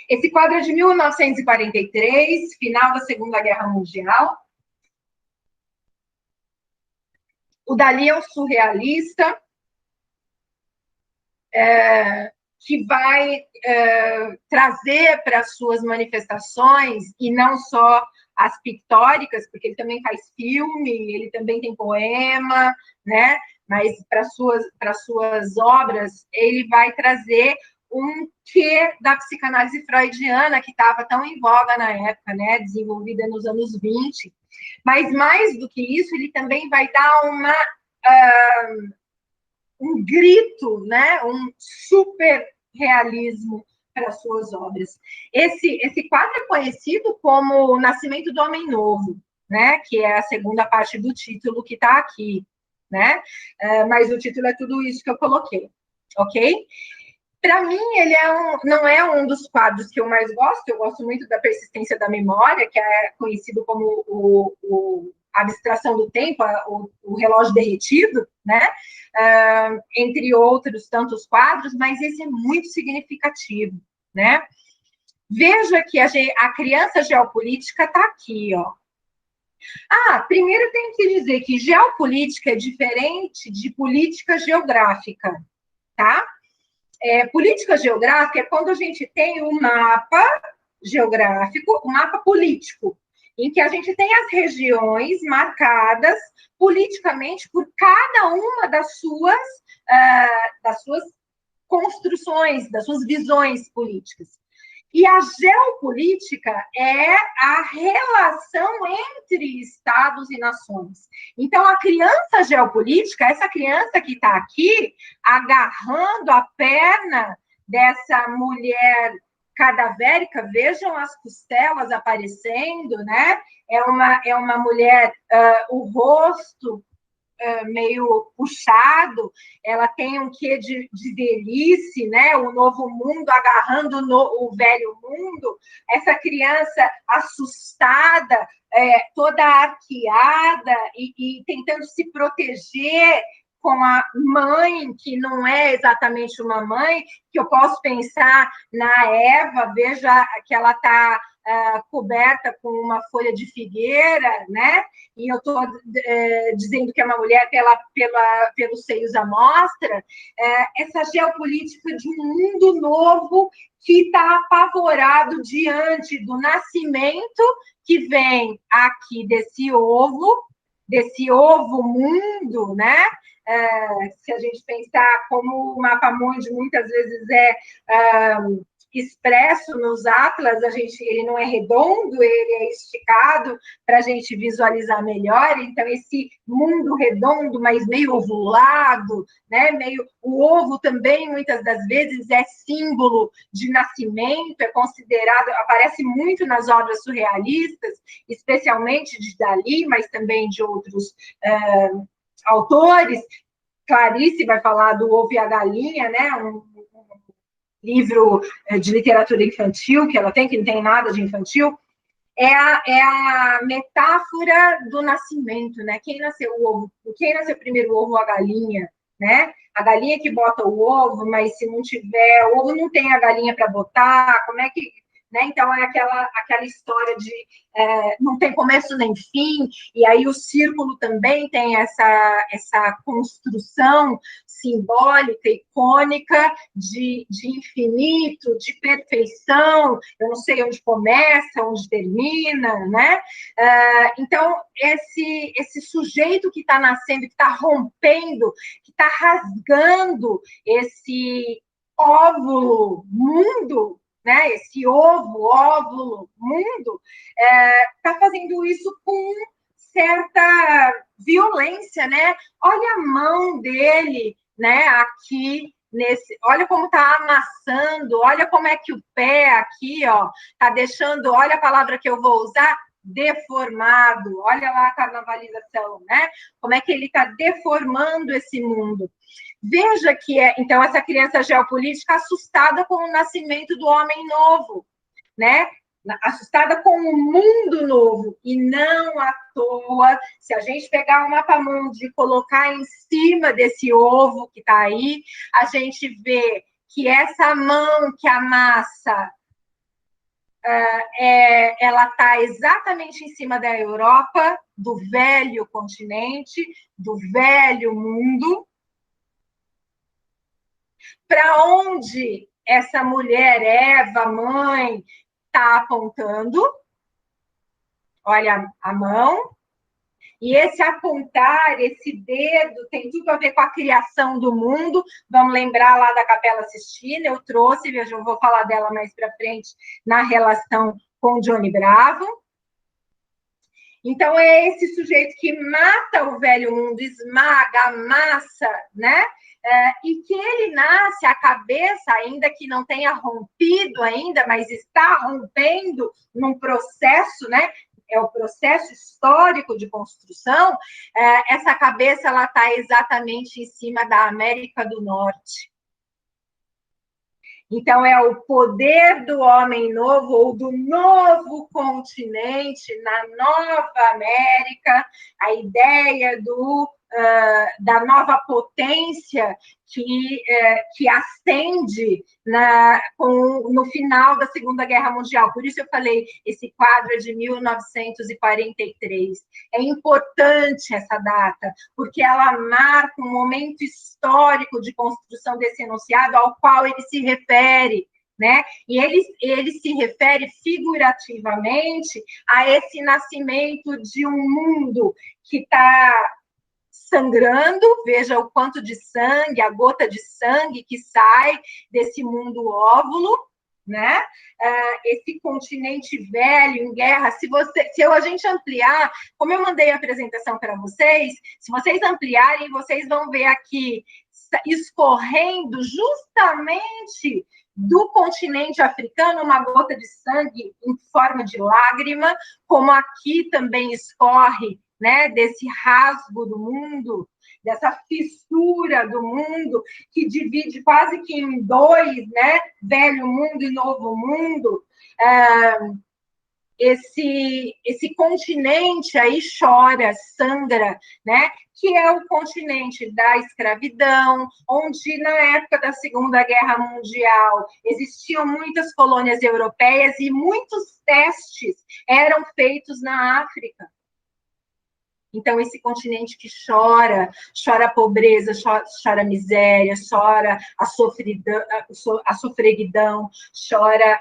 Esse quadro é de 1943, final da Segunda Guerra Mundial. O Dalí é um surrealista que vai trazer para as suas manifestações, e não só as pictóricas, porque ele também faz filme, ele também tem poema, né? Mas para suas obras, ele vai trazer um quê da psicanálise freudiana, que estava tão em voga na época, né? Desenvolvida nos anos 20. Mas, mais do que isso, ele também vai dar um grito, né? Um super realismo para as suas obras. Esse quadro é conhecido como O Nascimento do Homem Novo, né? Que é a segunda parte do título que está aqui, né? Mas o título é tudo isso que eu coloquei, ok? Para mim, ele não é um dos quadros que eu mais gosto. Eu gosto muito da Persistência da Memória, que é conhecido como a abstração do tempo, o relógio derretido, né? Entre outros tantos quadros, mas esse é muito significativo, né? Veja que a criança geopolítica está aqui, ó. Primeiro tem que dizer que geopolítica é diferente de política geográfica, tá? Política geográfica é quando a gente tem um mapa geográfico, um mapa político, em que a gente tem as regiões marcadas politicamente por cada uma das suas construções, das suas visões políticas. E a geopolítica é a relação entre estados e nações. Então, a criança geopolítica, essa criança que está aqui, agarrando a perna dessa mulher cadavérica, vejam as costelas aparecendo, né? É uma mulher, o rosto meio puxado, ela tem um quê de velhice, né? O novo mundo agarrando o velho mundo, essa criança assustada, toda arqueada e tentando se proteger com a mãe, que não é exatamente uma mãe, que eu posso pensar na Eva, veja que ela está coberta com uma folha de figueira, né? E eu estou dizendo que é uma mulher pelos seios à mostra, essa geopolítica de um mundo novo que está apavorado diante do nascimento que vem aqui desse ovo mundo, né? Se a gente pensar como o mapa mundi muitas vezes expresso nos atlas, ele não é redondo, ele é esticado para a gente visualizar melhor. Então, esse mundo redondo, mas meio ovulado, né? O ovo também, muitas das vezes, é símbolo de nascimento, é considerado, aparece muito nas obras surrealistas, especialmente de Dalí, mas também de outros autores. Clarice vai falar do Ovo e a Galinha, né? Um livro de literatura infantil que ela tem, que não tem nada de infantil, é a metáfora do nascimento, né? Quem nasceu primeiro, o ovo ou a galinha, né? A galinha que bota o ovo, mas se não tiver o ovo, não tem a galinha para botar, como é que, né? Então, é aquela história de não tem começo nem fim, e aí o círculo também tem essa construção simbólica, icônica, de infinito, de perfeição, eu não sei onde começa, onde termina, né? Então, esse sujeito que está nascendo, que está rompendo, que está rasgando esse óvulo mundo, né? Esse óvulo mundo, está fazendo isso com certa violência, né? Olha a mão dele, né? Aqui olha como está amassando, olha como é que o pé aqui, ó, está deixando, olha a palavra que eu vou usar, deformado. Olha lá a carnavalização, né? Como é que ele está deformando esse mundo. Veja que então, essa criança geopolítica assustada com o nascimento do homem novo, né? Assustada com o mundo novo, e não à toa, se a gente pegar o mapa mundi e colocar em cima desse ovo que está aí, a gente vê que essa mão que amassa, ela está exatamente em cima da Europa, do velho continente, do velho mundo, para onde essa mulher, Eva, mãe, está apontando. Olha a mão. E esse apontar, esse dedo, tem tudo a ver com a criação do mundo. Vamos lembrar lá da Capela Sistina, eu trouxe, veja, eu vou falar dela mais para frente, na relação com Johnny Bravo. Então, é esse sujeito que mata o velho mundo, esmaga, amassa, né? E que ele nasce, a cabeça, ainda que não tenha rompido ainda, mas está rompendo num processo, né? É o processo histórico de construção, essa cabeça ela está exatamente em cima da América do Norte. Então, é o poder do homem novo, ou do novo continente, na Nova América, a ideia da nova potência que ascende no final da Segunda Guerra Mundial. Por isso eu falei, esse quadro é de 1943. É importante essa data, porque ela marca um momento histórico de construção desse enunciado ao qual ele se refere, né? E ele se refere figurativamente a esse nascimento de um mundo que está sangrando, veja o quanto de sangue, a gota de sangue que sai desse mundo óvulo, né? Esse continente velho em guerra, se a gente ampliar, como eu mandei a apresentação para vocês, se vocês ampliarem, vocês vão ver aqui escorrendo justamente do continente africano uma gota de sangue em forma de lágrima, como aqui também escorre, né, desse rasgo do mundo, dessa fissura do mundo, que divide quase que em dois, né, velho mundo e novo mundo. Esse continente aí chora, sangra, né? Que é o continente da escravidão, onde na época da Segunda Guerra Mundial existiam muitas colônias europeias e muitos testes eram feitos na África. Então, esse continente que chora a pobreza, chora a miséria, chora a sofreguidão, chora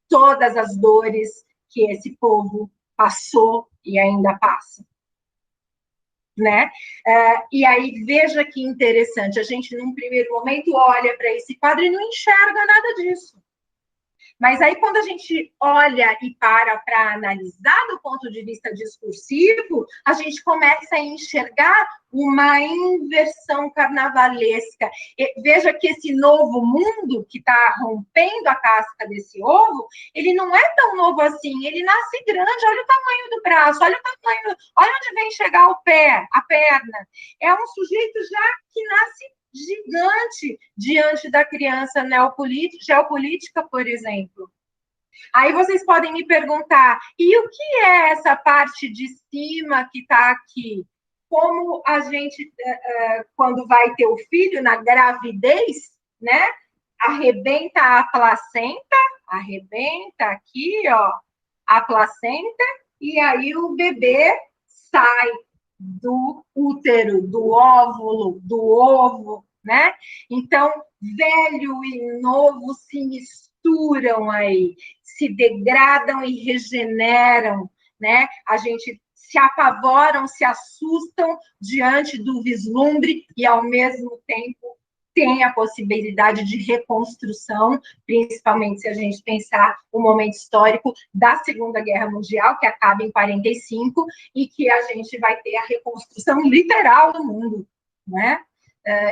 todas as dores que esse povo passou e ainda passa. Né? E aí, veja que interessante, a gente, num primeiro momento, olha para esse quadro e não enxerga nada disso. Mas aí, quando a gente olha e para analisar do ponto de vista discursivo, a gente começa a enxergar uma inversão carnavalesca. Veja que esse novo mundo que está rompendo a casca desse ovo, ele não é tão novo assim, ele nasce grande, olha o tamanho do braço, olha o tamanho, olha onde vem chegar o pé, a perna. É um sujeito já que nasce gigante diante da criança geopolítica, por exemplo. Aí vocês podem me perguntar, e o que é essa parte de cima que está aqui? Como a gente, quando vai ter o filho, na gravidez, né, arrebenta a placenta, arrebenta aqui, ó, a placenta, e aí o bebê sai do útero, do óvulo, do ovo, né? Então, velho e novo se misturam aí, se degradam e regeneram, né? A gente se apavoram, se assustam diante do vislumbre e, ao mesmo tempo, tem a possibilidade de reconstrução, principalmente se a gente pensar o momento histórico da Segunda Guerra Mundial, que acaba em 45, e que a gente vai ter a reconstrução literal do mundo, né?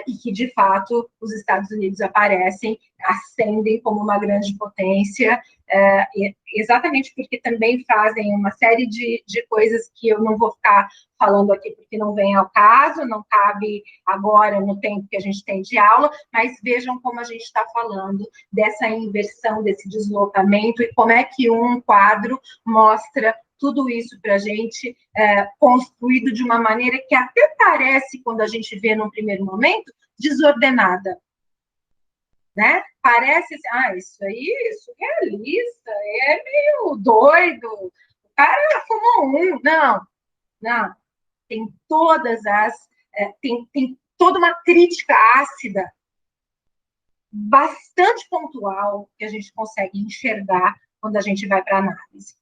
E que, de fato, os Estados Unidos aparecem, ascendem como uma grande potência, exatamente porque também fazem uma série de coisas que eu não vou ficar falando aqui porque não vem ao caso, não cabe agora no tempo que a gente tem de aula, mas vejam como a gente está falando dessa inversão, desse deslocamento e como é que um quadro mostra tudo isso para a gente, construído de uma maneira que até parece, quando a gente vê num primeiro momento, desordenada. Né? Parece assim, isso aí, surrealista, é meio doido, o cara fumou um. Não. Tem todas tem toda uma crítica ácida, bastante pontual, que a gente consegue enxergar quando a gente vai para a análise.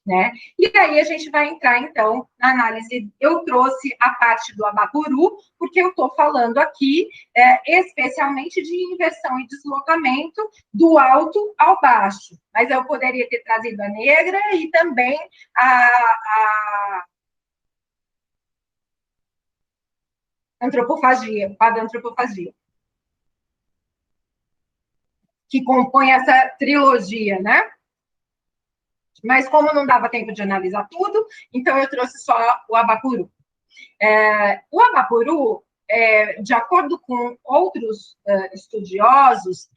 Né? E aí a gente vai entrar, então, na análise. Eu trouxe a parte do Abapuru, porque eu estou falando aqui especialmente de inversão e deslocamento do alto ao baixo. Mas eu poderia ter trazido a negra e também a antropofagia, a da antropofagia, que compõe essa trilogia, né? Mas como não dava tempo de analisar tudo, então eu trouxe só o Abapuru. O Abapuru, de acordo com outros estudiosos,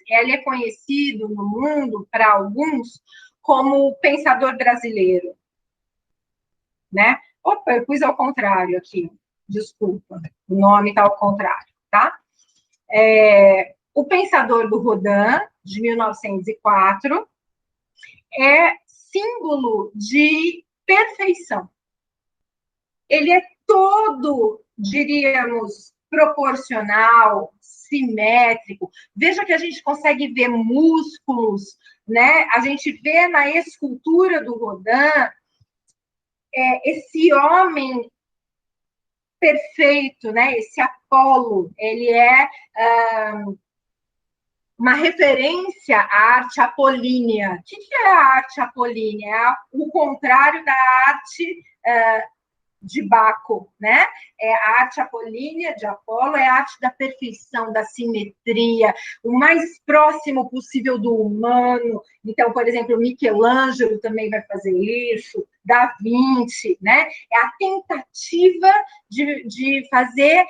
ele é conhecido no mundo, para alguns, como o pensador brasileiro. Né? Opa, eu pus ao contrário aqui, desculpa, o nome está ao contrário, tá? O Pensador do Rodin, de 1904, é símbolo de perfeição. Ele é todo, diríamos, proporcional, simétrico. Veja que a gente consegue ver músculos, né? A gente vê na escultura do Rodin esse homem perfeito, né? Esse Apolo, ele é uma referência à arte apolínea. O que é a arte apolínea? É o contrário da arte de Baco, né? A arte apolínea de Apolo é a arte da perfeição, da simetria, o mais próximo possível do humano. Então, por exemplo, Michelangelo também vai fazer isso, Da Vinci, né? É a tentativa de fazer,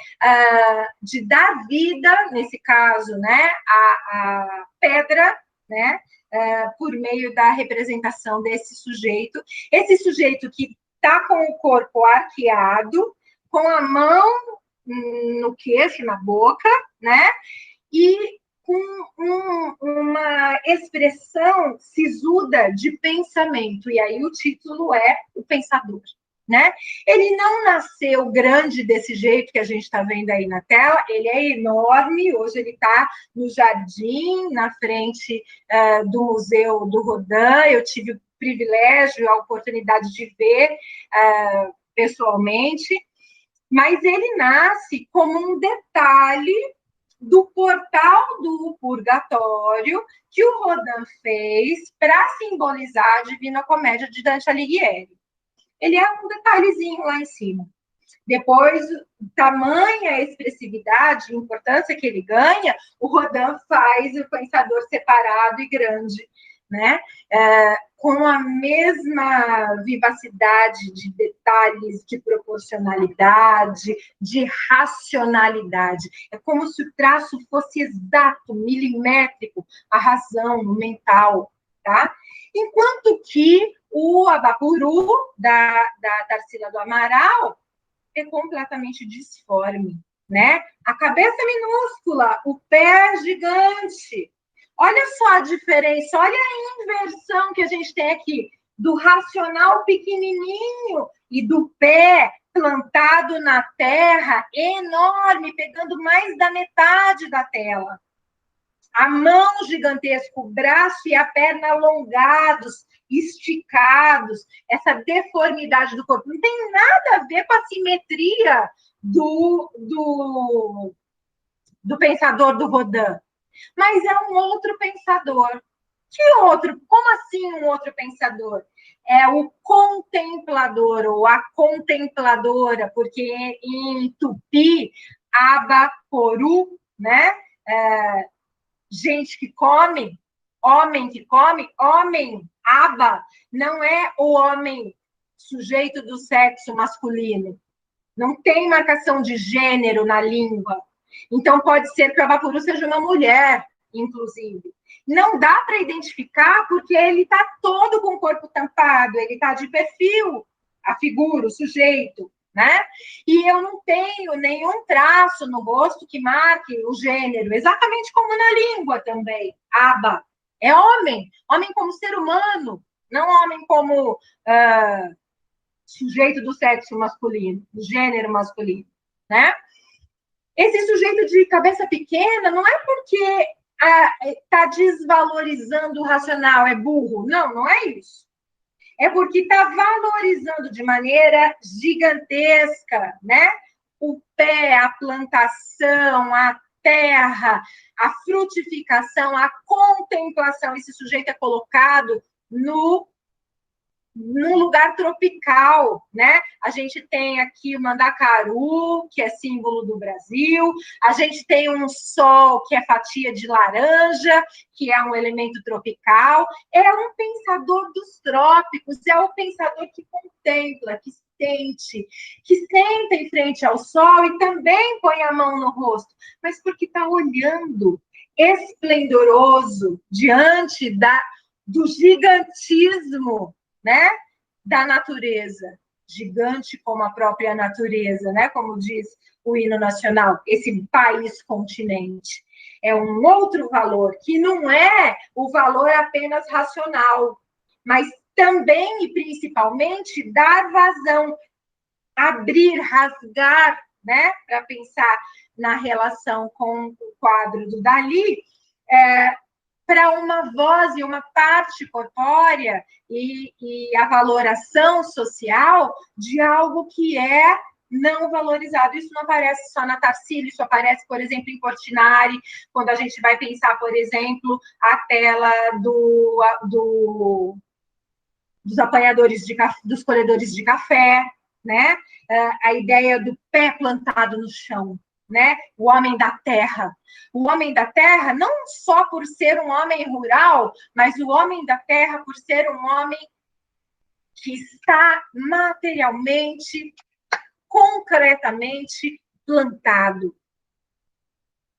de dar vida, nesse caso, né, a pedra, né, por meio da representação desse sujeito. Esse sujeito que está com o corpo arqueado, com a mão no queixo, na boca, né? E com uma expressão sisuda de pensamento. E aí o título é O Pensador. Né? Ele não nasceu grande desse jeito que a gente está vendo aí na tela, ele é enorme, hoje ele está no jardim, na frente do Museu do Rodin. Eu tive o privilégio, a oportunidade de ver pessoalmente, mas ele nasce como um detalhe do portal do purgatório que o Rodin fez para simbolizar a Divina Comédia de Dante Alighieri. Ele é um detalhezinho lá em cima. Depois, tamanha expressividade e importância que ele ganha, o Rodin faz o pensador separado e grande, né? Com a mesma vivacidade de detalhes, de proporcionalidade, de racionalidade. É como se o traço fosse exato, milimétrico, a razão, o mental, tá? Enquanto que o Abapuru, da Tarsila do Amaral, é completamente disforme, né? A cabeça é minúscula, o pé é gigante, Olha só a diferença, olha a inversão que a gente tem aqui, do racional pequenininho e do pé plantado na terra, enorme, pegando mais da metade da tela. A mão gigantesca, o braço e a perna alongados, esticados, essa deformidade do corpo. Não tem nada a ver com a simetria do pensador do Rodin. Mas é um outro pensador. Que outro? Como assim um outro pensador? É o contemplador, ou a contempladora, porque em tupi, abaporu, né? Gente que come, homem, aba, não é o homem sujeito do sexo masculino. Não tem marcação de gênero na língua. Então, pode ser que o Abapuru seja uma mulher, inclusive. Não dá para identificar porque ele está todo com o corpo tampado, ele está de perfil, a figura, o sujeito, né? E eu não tenho nenhum traço no rosto que marque o gênero, exatamente como na língua também. Aba é homem, homem como ser humano, não homem como sujeito do sexo masculino, do gênero masculino, né? Esse sujeito de cabeça pequena não é porque está desvalorizando o racional, é burro. Não, não é isso. É porque está valorizando de maneira gigantesca, né? O pé, a plantação, a terra, a frutificação, a contemplação. Esse sujeito é colocado num lugar tropical, né? A gente tem aqui o mandacaru, que é símbolo do Brasil, a gente tem um sol, que é fatia de laranja, que é um elemento tropical. É um pensador dos trópicos, é o pensador que contempla, que sente, que senta em frente ao sol e também põe a mão no rosto, mas porque está olhando esplendoroso diante do gigantismo, né, da natureza, gigante como a própria natureza, né, como diz o hino nacional, esse país continente. É um outro valor, que não é o valor apenas racional, mas também e principalmente dar vazão, abrir, rasgar, né, para pensar na relação com o quadro do Dalí, para uma voz e uma parte corpórea e a valoração social de algo que é não valorizado. Isso não aparece só na Tarsila, isso aparece, por exemplo, em Portinari, quando a gente vai pensar, por exemplo, a tela dos apanhadores dos colhedores de café, né? A ideia do pé plantado no chão, né? O homem da terra. O homem da terra, não só por ser um homem rural, mas o homem da terra por ser um homem que está materialmente, concretamente plantado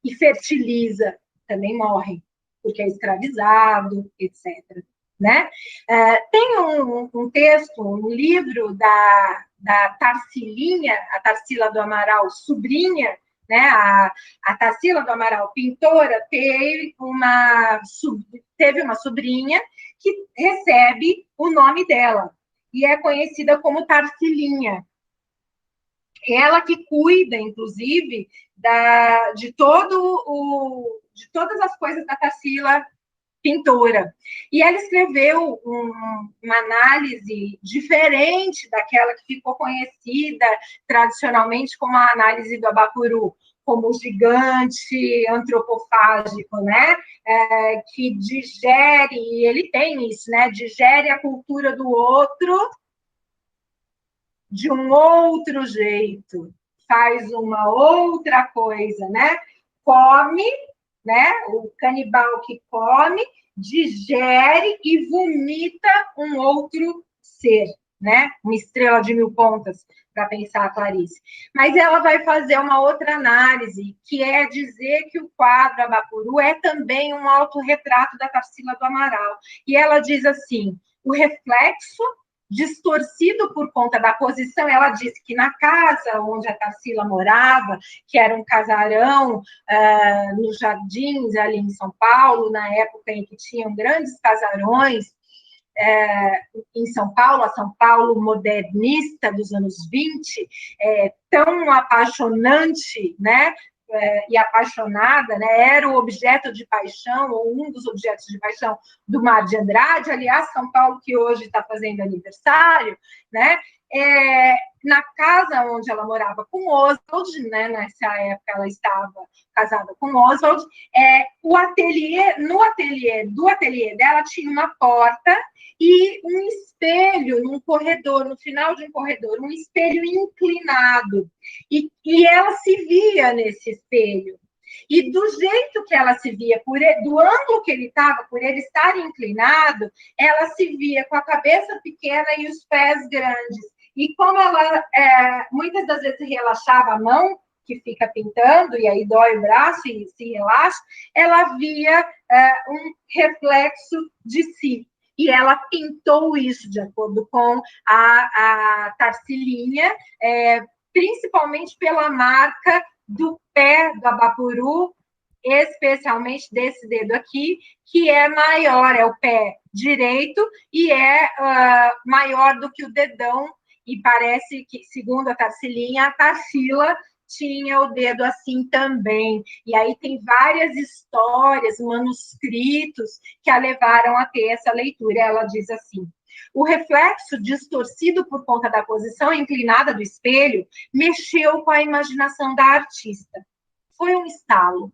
e fertiliza, também morre, porque é escravizado, etc. Né? Tem um texto, um livro da Tarsilinha, a Tarsila do Amaral, sobrinha, né? A Tarsila do Amaral, pintora, teve uma sobrinha que recebe o nome dela e é conhecida como Tarsilinha. Ela que cuida, inclusive, de todas as coisas da Tarsila pintora. E ela escreveu uma análise diferente daquela que ficou conhecida tradicionalmente como a análise do Abapuru, como o gigante antropofágico, né? Que digere, e ele tem isso, né? Digere a cultura do outro de um outro jeito, faz uma outra coisa, né? Come, né? O canibal que come, digere e vomita um outro ser, né? Uma estrela de 1000 pontas, para pensar a Clarice. Mas ela vai fazer uma outra análise, que é dizer que o quadro Abapuru é também um autorretrato da Tarsila do Amaral. E ela diz assim, o reflexo distorcido por conta da posição. Ela disse que na casa onde a Tarsila morava, que era um casarão nos Jardins, ali em São Paulo, na época em que tinham grandes casarões, em São Paulo, a São Paulo modernista dos anos 20, tão apaixonante, né? E apaixonada, né? Era o objeto de paixão, ou um dos objetos de paixão do Mar de Andrade. Aliás, São Paulo, que hoje está fazendo aniversário, né? Na casa onde ela morava com Oswald, né? Nessa época ela estava casada com Oswald, no ateliê dela tinha uma porta e um espelho num corredor, no final de um corredor, um espelho inclinado. E ela se via nesse espelho. E do jeito que ela se via, do ângulo que ele estava, por ele estar inclinado, ela se via com a cabeça pequena e os pés grandes. E como ela muitas das vezes relaxava a mão, que fica pintando, e aí dói o braço e se relaxa, ela via um reflexo de si. E ela pintou isso de acordo com a Tarsilinha, principalmente pela marca do pé do abapuru, especialmente desse dedo aqui, que é maior, é o pé direito, e maior do que o dedão, e parece que, segundo a Tarsilinha, a Tarsila tinha o dedo assim também. E aí tem várias histórias, manuscritos, que a levaram a ter essa leitura. Ela diz assim: o reflexo distorcido por conta da posição inclinada do espelho mexeu com a imaginação da artista. Foi um estalo.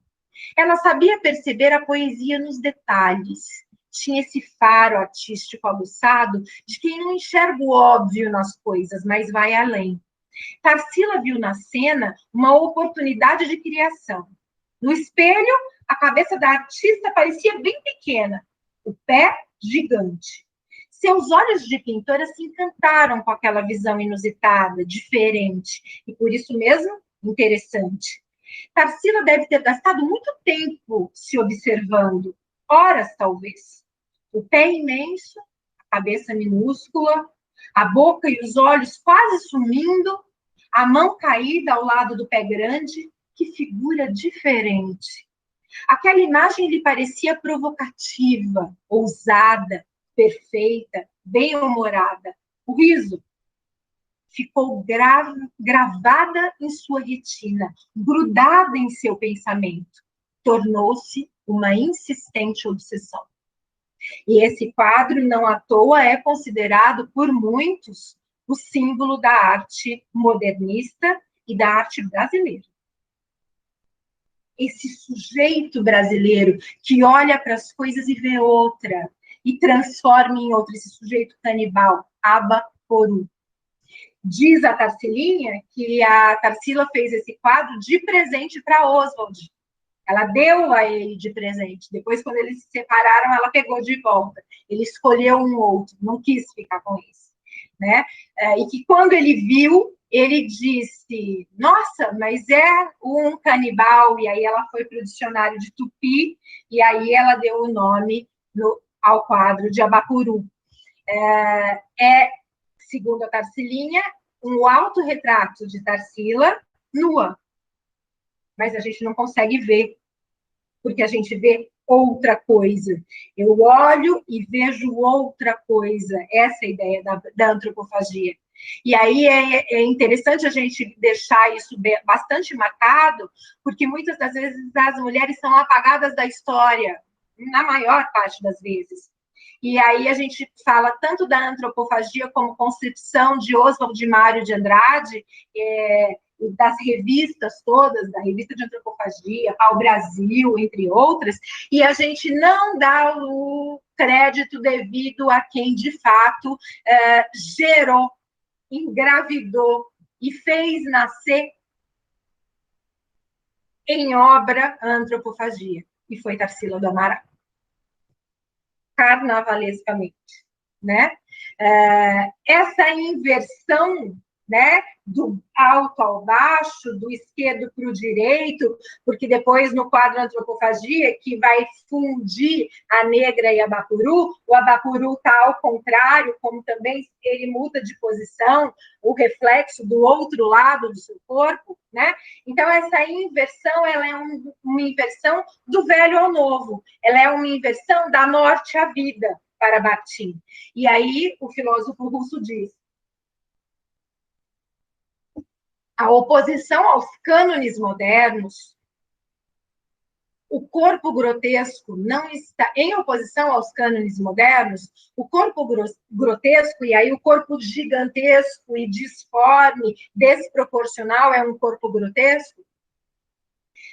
Ela sabia perceber a poesia nos detalhes. Tinha esse faro artístico aguçado de quem não enxerga o óbvio nas coisas, mas vai além. Tarsila viu na cena uma oportunidade de criação. No espelho, a cabeça da artista parecia bem pequena, o pé gigante. Seus olhos de pintora se encantaram com aquela visão inusitada, diferente, e por isso mesmo interessante. Tarsila deve ter gastado muito tempo se observando, horas talvez. O pé imenso, a cabeça minúscula, a boca e os olhos quase sumindo, a mão caída ao lado do pé grande, que figura diferente. Aquela imagem lhe parecia provocativa, ousada, perfeita, bem-humorada. O riso ficou gravada em sua retina, grudada em seu pensamento. Tornou-se uma insistente obsessão. E esse quadro, não à toa, é considerado por muitos o símbolo da arte modernista e da arte brasileira. Esse sujeito brasileiro que olha para as coisas e vê outra, e transforma em outra, esse sujeito canibal, Abaporu. Diz a Tarsilinha que a Tarsila fez esse quadro de presente para Oswald. Ela deu a ele de presente. Depois, quando eles se separaram, ela pegou de volta. Ele escolheu um outro, não quis ficar com esse. Né? E que quando ele viu, ele disse: nossa, mas é um canibal. E aí ela foi para o dicionário de Tupi, e aí ela deu o nome ao quadro de Abapuru. Segundo a Tarsilinha, um autorretrato de Tarsila nua. Mas a gente não consegue ver, porque a gente vê outra coisa. Eu olho e vejo outra coisa. Essa é a ideia da antropofagia. E aí é interessante a gente deixar isso bastante marcado, porque muitas das vezes as mulheres são apagadas da história, na maior parte das vezes. E aí a gente fala tanto da antropofagia como concepção de Oswald de Mário de Andrade, das revistas todas, da revista de antropofagia, Ao Brasil, entre outras, e a gente não dá o crédito devido a quem, de fato, gerou, engravidou e fez nascer em obra a antropofagia, e foi Tarsila do Amaral. Carnavalescamente, né? Essa inversão, né? Do alto ao baixo, do esquerdo para o direito, porque depois no quadro Antropofagia, que vai fundir a negra e a Bapuru, o Abapuru está ao contrário, como também ele muda de posição, o reflexo do outro lado do seu corpo, né? Então, essa inversão, ela é uma inversão do velho ao novo, ela é uma inversão da morte à vida, para Bakhtin. E aí, o filósofo russo diz, a oposição aos cânones modernos, o corpo grotesco não está em oposição aos cânones modernos, o corpo grotesco, e aí o corpo gigantesco e disforme, desproporcional, é um corpo grotesco,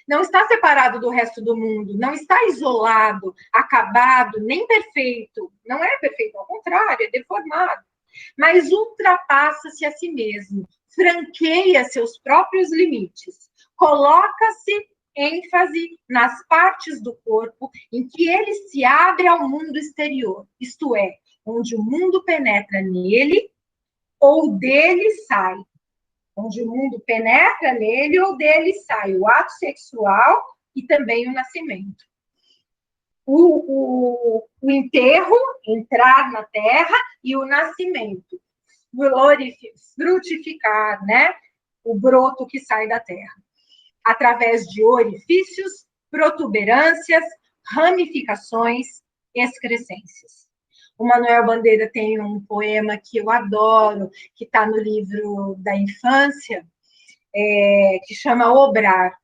não está separado do resto do mundo, não está isolado, acabado, nem perfeito. Não é perfeito, ao contrário, é deformado. Mas ultrapassa-se a si mesmo, franqueia seus próprios limites, coloca-se ênfase nas partes do corpo em que ele se abre ao mundo exterior, isto é, onde o mundo penetra nele ou dele sai. Onde o mundo penetra nele ou dele sai o ato sexual e também o nascimento. O enterro, entrar na terra, e o nascimento, frutificar, né? O broto que sai da terra. Através de orifícios, protuberâncias, ramificações, excrescências. O Manuel Bandeira tem um poema que eu adoro, que está no livro da infância, que chama Obrar,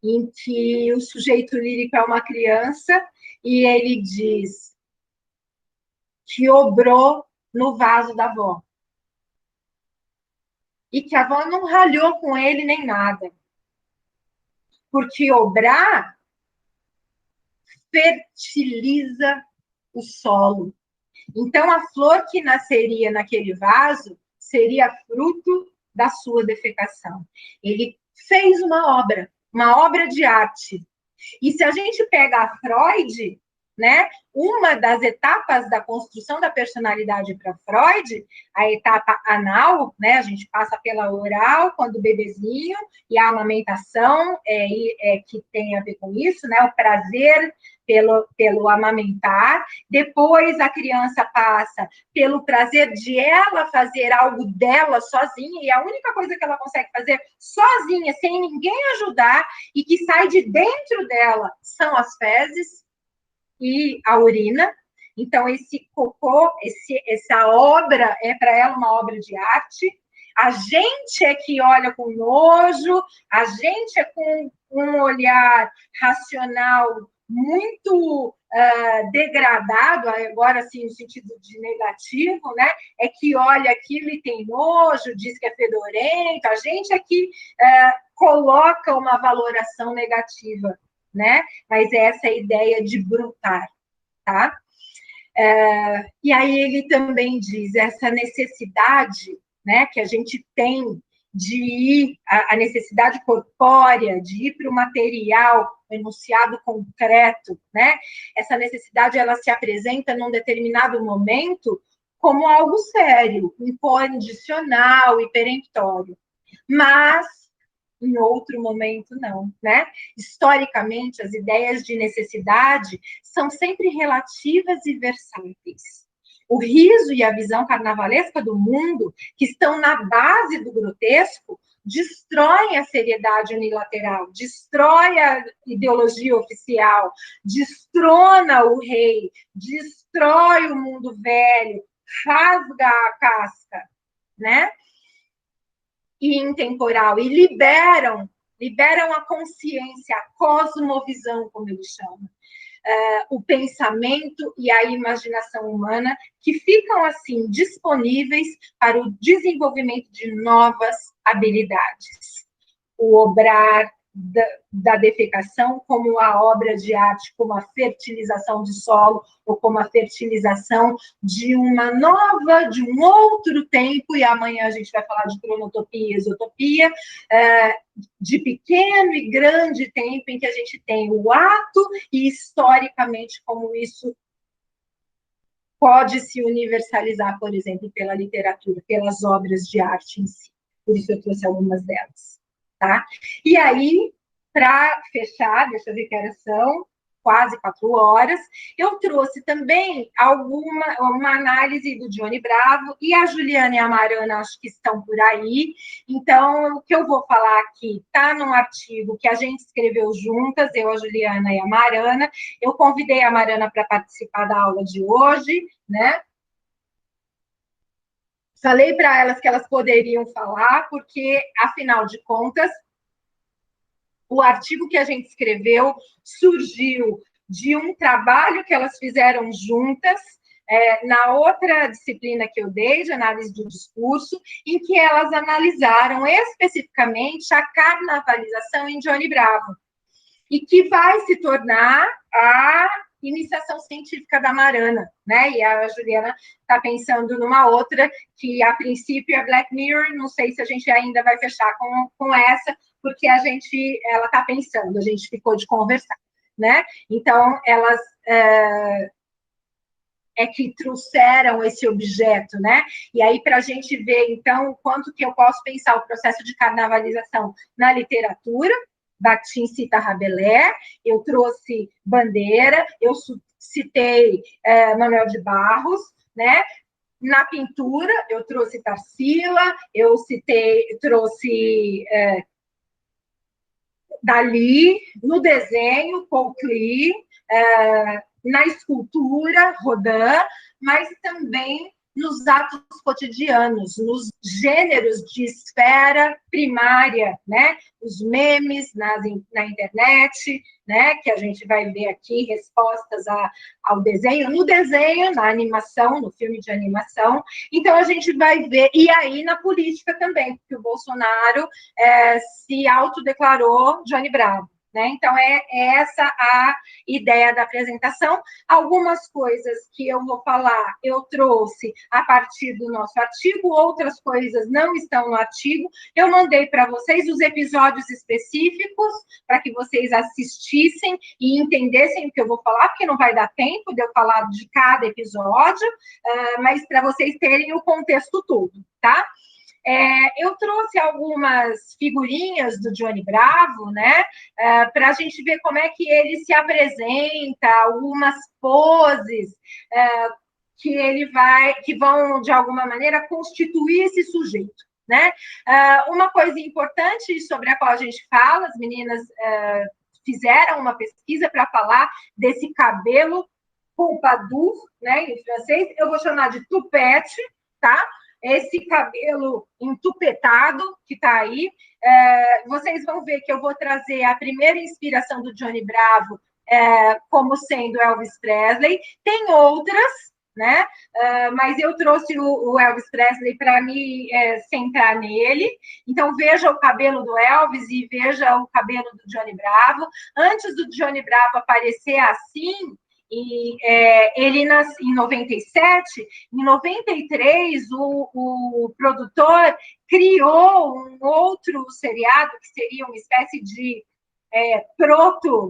em que o sujeito lírico é uma criança e ele diz que obrou no vaso da avó. E que a avó não ralhou com ele nem nada. Porque obrar fertiliza o solo. Então, a flor que nasceria naquele vaso seria fruto da sua defecação. Ele fez uma obra de arte. E se a gente pega a Freud, né, uma das etapas da construção da personalidade para Freud, a etapa anal, né, a gente passa pela oral, quando bebezinho, e a amamentação que tem a ver com isso, né, o prazer pelo amamentar. Depois a criança passa pelo prazer de ela fazer algo dela sozinha, e a única coisa que ela consegue fazer sozinha, sem ninguém ajudar, e que sai de dentro dela, são as fezes e a urina. Então, esse cocô, essa obra é para ela uma obra de arte. A gente é que olha com nojo, a gente é com um olhar racional muito degradado, agora sim, no sentido de negativo, né? É que olha aquilo e tem nojo, diz que é fedorento, a gente é que coloca uma valoração negativa, né? Mas é essa ideia de brutar, tá? E aí ele também diz essa necessidade, né, que a gente tem de ir, a necessidade corpórea, de ir para o material, o enunciado concreto, né? Essa necessidade, ela se apresenta num determinado momento como algo sério, incondicional e peremptório. Mas, em outro momento, não, né? Historicamente, as ideias de necessidade são sempre relativas e versáteis. O riso e a visão carnavalesca do mundo, que estão na base do grotesco, destroem a seriedade unilateral, destrói a ideologia oficial, destrona o rei, destrói o mundo velho, rasga a casca, né? E intemporal, e liberam a consciência, a cosmovisão, como ele chama, o pensamento e a imaginação humana, que ficam, assim, disponíveis para o desenvolvimento de novas habilidades. O obrar da defecação como a obra de arte, como a fertilização de solo, ou como a fertilização de de um outro tempo, e amanhã a gente vai falar de cronotopia e exotopia, de pequeno e grande tempo em que a gente tem o ato e, historicamente, como isso pode se universalizar, por exemplo, pela literatura, pelas obras de arte em si. por isso eu trouxe algumas delas, tá? E aí, para fechar, deixa eu ver que horas são, quase 4 horas, eu trouxe também uma análise do Johnny Bravo, e a Juliana e a Mariana acho que estão por aí. Então, o que eu vou falar aqui está num artigo que a gente escreveu juntas, eu, a Juliana e a Mariana. Eu convidei a Mariana para participar da aula de hoje, né? Falei para elas que elas poderiam falar, porque, afinal de contas, o artigo que a gente escreveu surgiu de um trabalho que elas fizeram juntas, na outra disciplina que eu dei, de análise do discurso, em que elas analisaram especificamente a carnavalização em Johnny Bravo, e que vai se tornar a iniciação científica da Marana, né? E a Juliana está pensando numa outra, que a princípio é Black Mirror, não sei se a gente ainda vai fechar com essa, porque ela está pensando, a gente ficou de conversar, né? Então, elas que trouxeram esse objeto, né? E aí, para a gente ver, então, o quanto que eu posso pensar o processo de carnavalização na literatura. Bakhtin cita Rabelais, eu trouxe Bandeira, eu citei Manuel de Barros, né? Na pintura, eu trouxe Tarsila, eu trouxe Dalí, no desenho, Paul Klee, na escultura, Rodin, mas também nos atos cotidianos, nos gêneros de esfera primária, né? Os memes na internet, né? Que a gente vai ver aqui respostas ao desenho, no desenho, na animação, no filme de animação. Então, a gente vai ver, e aí na política também, porque o Bolsonaro se autodeclarou Johnny Bravo. Né? Então, é essa a ideia da apresentação. Algumas coisas que eu vou falar, eu trouxe a partir do nosso artigo, outras coisas não estão no artigo. Eu mandei para vocês os episódios específicos, para que vocês assistissem e entendessem o que eu vou falar, porque não vai dar tempo de eu falar de cada episódio, mas para vocês terem o contexto todo, tá? Eu trouxe algumas figurinhas do Johnny Bravo, né, para a gente ver como é que ele se apresenta, algumas poses que vão, de alguma maneira, constituir esse sujeito, né? Uma coisa importante sobre a qual a gente fala, as meninas fizeram uma pesquisa para falar desse cabelo pompadour, né, em francês, eu vou chamar de tupete, tá? Esse cabelo entupetado que está aí. Vocês vão ver que eu vou trazer a primeira inspiração do Johnny Bravo como sendo Elvis Presley. Tem outras, né? Mas eu trouxe o Elvis Presley para me centrar nele. Então, veja o cabelo do Elvis e veja o cabelo do Johnny Bravo. Antes do Johnny Bravo aparecer assim, e ele nasceu em 97, em 93 o produtor criou um outro seriado que seria uma espécie de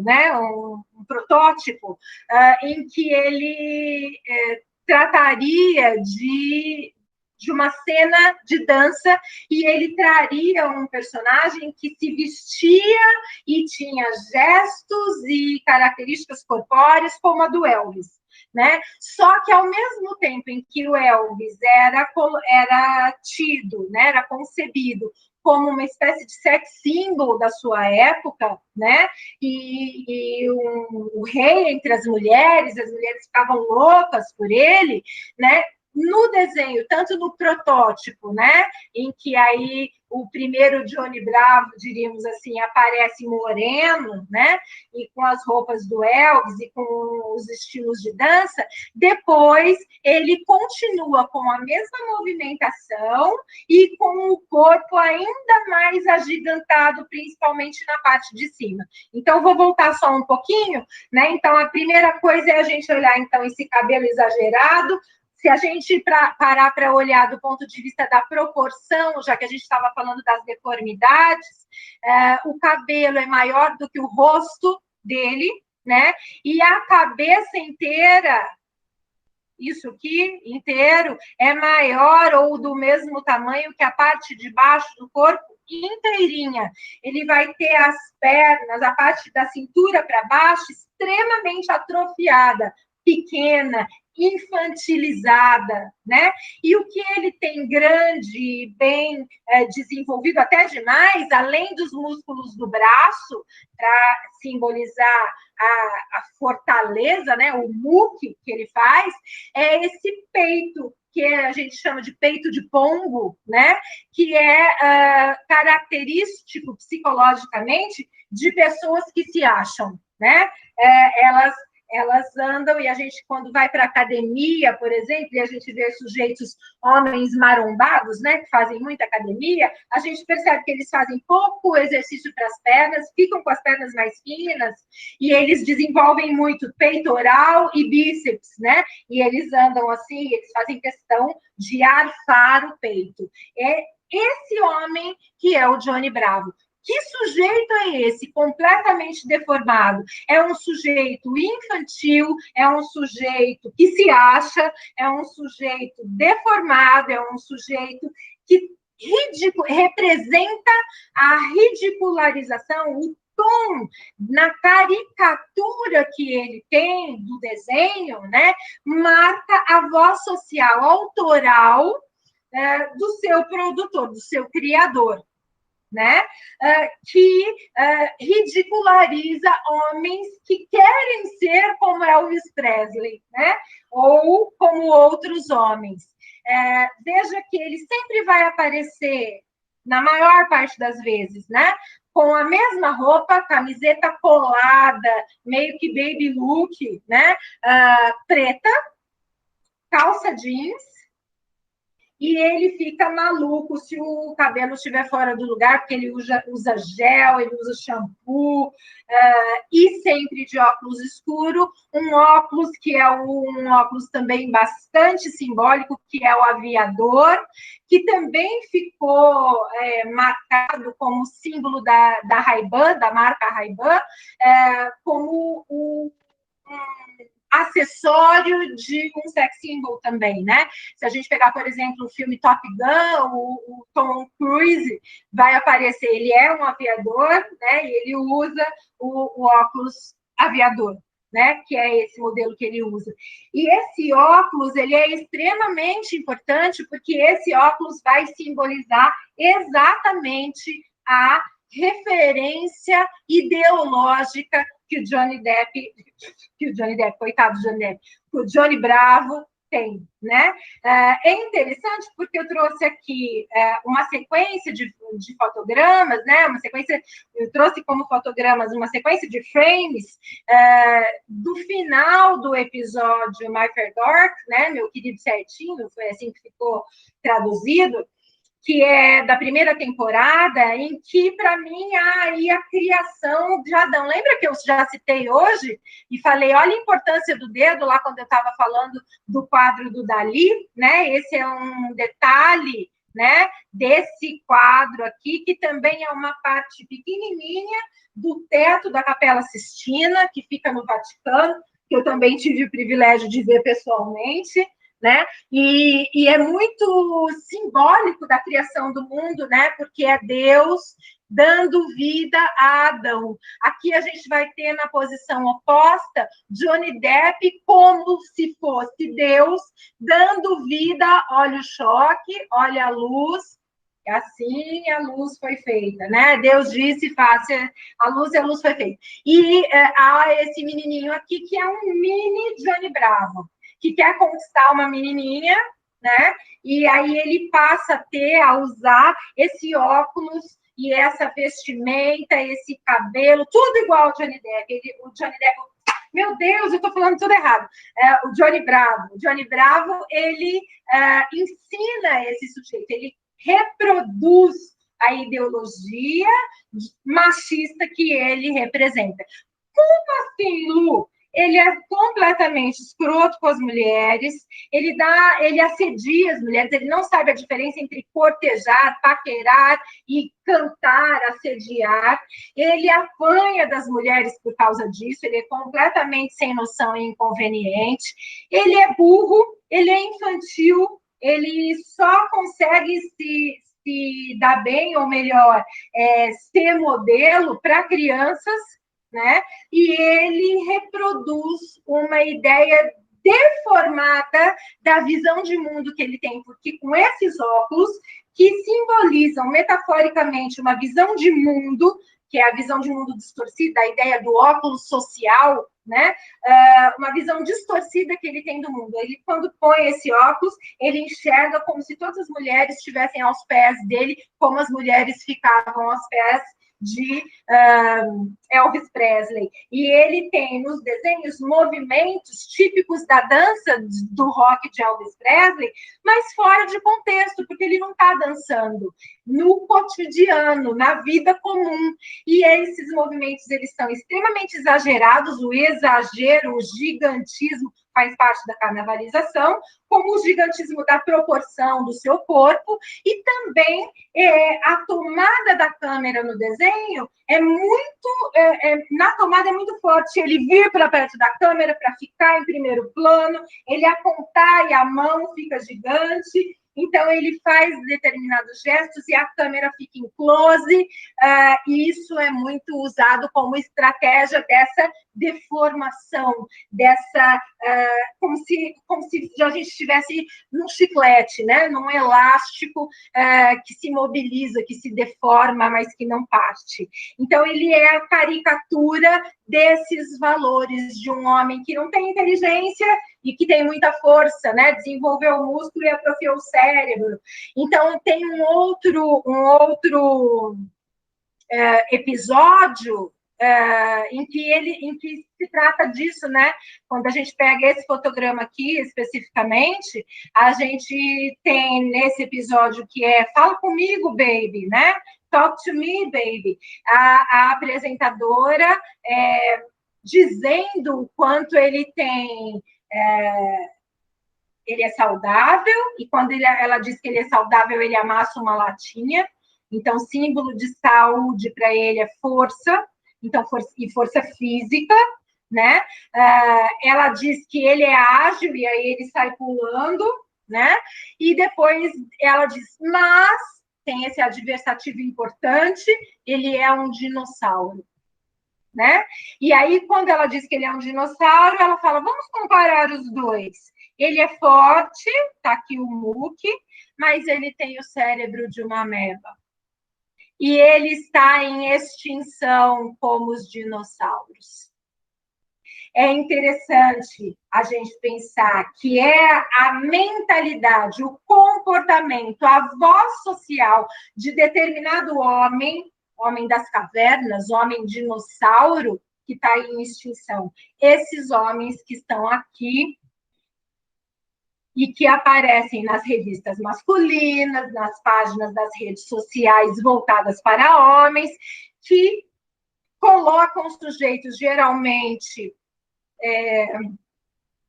né, um protótipo, em que ele trataria de uma cena de dança, e ele traria um personagem que se vestia e tinha gestos e características corpóreas como a do Elvis, né? Só que, ao mesmo tempo em que o Elvis era tido, né, era concebido como uma espécie de sex symbol da sua época, né? E o rei entre as mulheres ficavam loucas por ele, né? No desenho, tanto no protótipo, né, em que aí o primeiro Johnny Bravo, diríamos assim, aparece moreno, né, e com as roupas do Elvis e com os estilos de dança, depois ele continua com a mesma movimentação e com o corpo ainda mais agigantado, principalmente na parte de cima. Então, vou voltar só um pouquinho, né, então a primeira coisa é a gente olhar, então, esse cabelo exagerado. Se a gente parar para olhar do ponto de vista da proporção, já que a gente estava falando das deformidades, o cabelo é maior do que o rosto dele, né? E a cabeça inteira isso aqui inteiro é maior ou do mesmo tamanho que a parte de baixo do corpo inteirinha. Ele vai ter as pernas, a parte da cintura para baixo, extremamente atrofiada, pequena, infantilizada, né? E o que ele tem grande, bem desenvolvido, até demais, além dos músculos do braço, para simbolizar a fortaleza, né? O muque que ele faz, é esse peito, que a gente chama de peito de pombo, né? Que é característico psicologicamente de pessoas que se acham, né? Elas andam e a gente, quando vai para a academia, por exemplo, e a gente vê sujeitos, homens marombados, né, que fazem muita academia, a gente percebe que eles fazem pouco exercício para as pernas, ficam com as pernas mais finas, e eles desenvolvem muito peitoral e bíceps, né? E eles andam assim, eles fazem questão de arfar o peito. É esse homem que é o Johnny Bravo. Que sujeito é esse, completamente deformado? É um sujeito infantil, é um sujeito que se acha, é um sujeito deformado, é um sujeito que representa a ridicularização, o tom na caricatura que ele tem do desenho, né, marca a voz social autoral do seu produtor, do seu criador, né? Que ridiculariza homens que querem ser como Elvis Presley, né? Ou como outros homens. Veja que ele sempre vai aparecer, na maior parte das vezes, né? Com a mesma roupa, camiseta colada, meio que baby look, né? Preta, calça jeans, e ele fica maluco se o cabelo estiver fora do lugar, porque ele usa gel, ele usa shampoo, e sempre de óculos escuro, um óculos que é um óculos também bastante simbólico, que é o aviador, que também ficou marcado como símbolo da Ray-Ban, da marca Ray-Ban, como um acessório de um sex symbol também, né? Se a gente pegar, por exemplo, o filme Top Gun, o Tom Cruise vai aparecer, ele é um aviador, né? E ele usa o óculos aviador, né? Que é esse modelo que ele usa. E esse óculos, ele é extremamente importante porque esse óculos vai simbolizar exatamente a referência ideológica que o Johnny Depp, coitado do Johnny Depp, que o Johnny Bravo tem, né? É interessante porque eu trouxe aqui uma sequência de fotogramas, né? Uma sequência, eu trouxe como fotogramas uma sequência de frames do final do episódio My Fair Dark, né? Meu querido certinho, foi assim que ficou traduzido, que é da primeira temporada, em que, para mim, há aí a criação de Adão. Lembra que eu já citei hoje e falei, olha a importância do dedo, lá quando eu estava falando do quadro do Dalí, né? Esse é um detalhe, né, desse quadro aqui, que também é uma parte pequenininha do teto da Capela Sistina, que fica no Vaticano, que eu também tive o privilégio de ver pessoalmente, né? E é muito simbólico da criação do mundo, né? Porque é Deus dando vida a Adão. Aqui a gente vai ter na posição oposta Johnny Depp como se fosse Deus dando vida, olha o choque, olha a luz, assim a luz foi feita, né? Deus disse, faça a luz e a luz foi feita. E há esse menininho aqui que é um mini Johnny Bravo, que quer conquistar uma menininha, né? E aí ele passa a usar esse óculos e essa vestimenta, esse cabelo, tudo igual ao Johnny Depp. O Johnny Depp, meu Deus, eu estou falando tudo errado. O Johnny Bravo. O Johnny Bravo, ele ensina esse sujeito, ele reproduz a ideologia machista que ele representa. Como assim, Lu? ele é completamente escroto com as mulheres, ele assedia as mulheres, ele não sabe a diferença entre cortejar, paquerar e cantar, assediar. Ele apanha das mulheres por causa disso, ele é completamente sem noção e inconveniente. Ele é burro, ele é infantil, ele só consegue se dar bem, ou melhor, ser modelo para crianças, né? E ele reproduz uma ideia deformada da visão de mundo que ele tem, porque com esses óculos, que simbolizam metaforicamente uma visão de mundo, que é a visão de mundo distorcida, a ideia do óculos social, né? Uma visão distorcida que ele tem do mundo. Ele, quando põe esse óculos, ele enxerga como se todas as mulheres estivessem aos pés dele, como as mulheres ficavam aos pés de Elvis Presley. E ele tem nos desenhos movimentos típicos da dança do rock de Elvis Presley, mas fora de contexto, porque ele não está dançando no cotidiano, na vida comum. E esses movimentos, eles são extremamente exagerados, o exagero, o gigantismo faz parte da carnavalização, como o gigantismo da proporção do seu corpo, e também a tomada da câmera no desenho é muito, na tomada é muito forte, ele vir para perto da câmera para ficar em primeiro plano, ele apontar e a mão fica gigante, então ele faz determinados gestos e a câmera fica em close, e isso é muito usado como estratégia dessa deformação, dessa como se a gente estivesse num chiclete, né? Num elástico que se mobiliza, que se deforma, mas que não parte. Então, ele é a caricatura desses valores de um homem que não tem inteligência e que tem muita força, né? Desenvolveu o músculo e atrofiou o cérebro. Então, tem um outro episódio em que se trata disso, né? Quando a gente pega esse fotograma aqui, especificamente, a gente tem nesse episódio que é Fala Comigo, Baby, né? Talk to me, baby. A apresentadora dizendo o quanto ele tem... ele é saudável, e quando ela diz que ele é saudável, ele amassa uma latinha. Então, símbolo de saúde para ele é força, então, força física, né? Ela diz que ele é ágil, e aí ele sai pulando, né? E depois ela diz, mas tem esse adversativo importante, ele é um dinossauro, né? E aí, quando ela diz que ele é um dinossauro, ela fala, vamos comparar os dois. Ele é forte, tá aqui o muque, mas ele tem o cérebro de uma ameba. E ele está em extinção como os dinossauros. É interessante a gente pensar que é a mentalidade, o comportamento, a voz social de determinado homem das cavernas, homem dinossauro, que está em extinção. Esses homens que estão aqui e que aparecem nas revistas masculinas, nas páginas das redes sociais voltadas para homens, que colocam sujeitos geralmente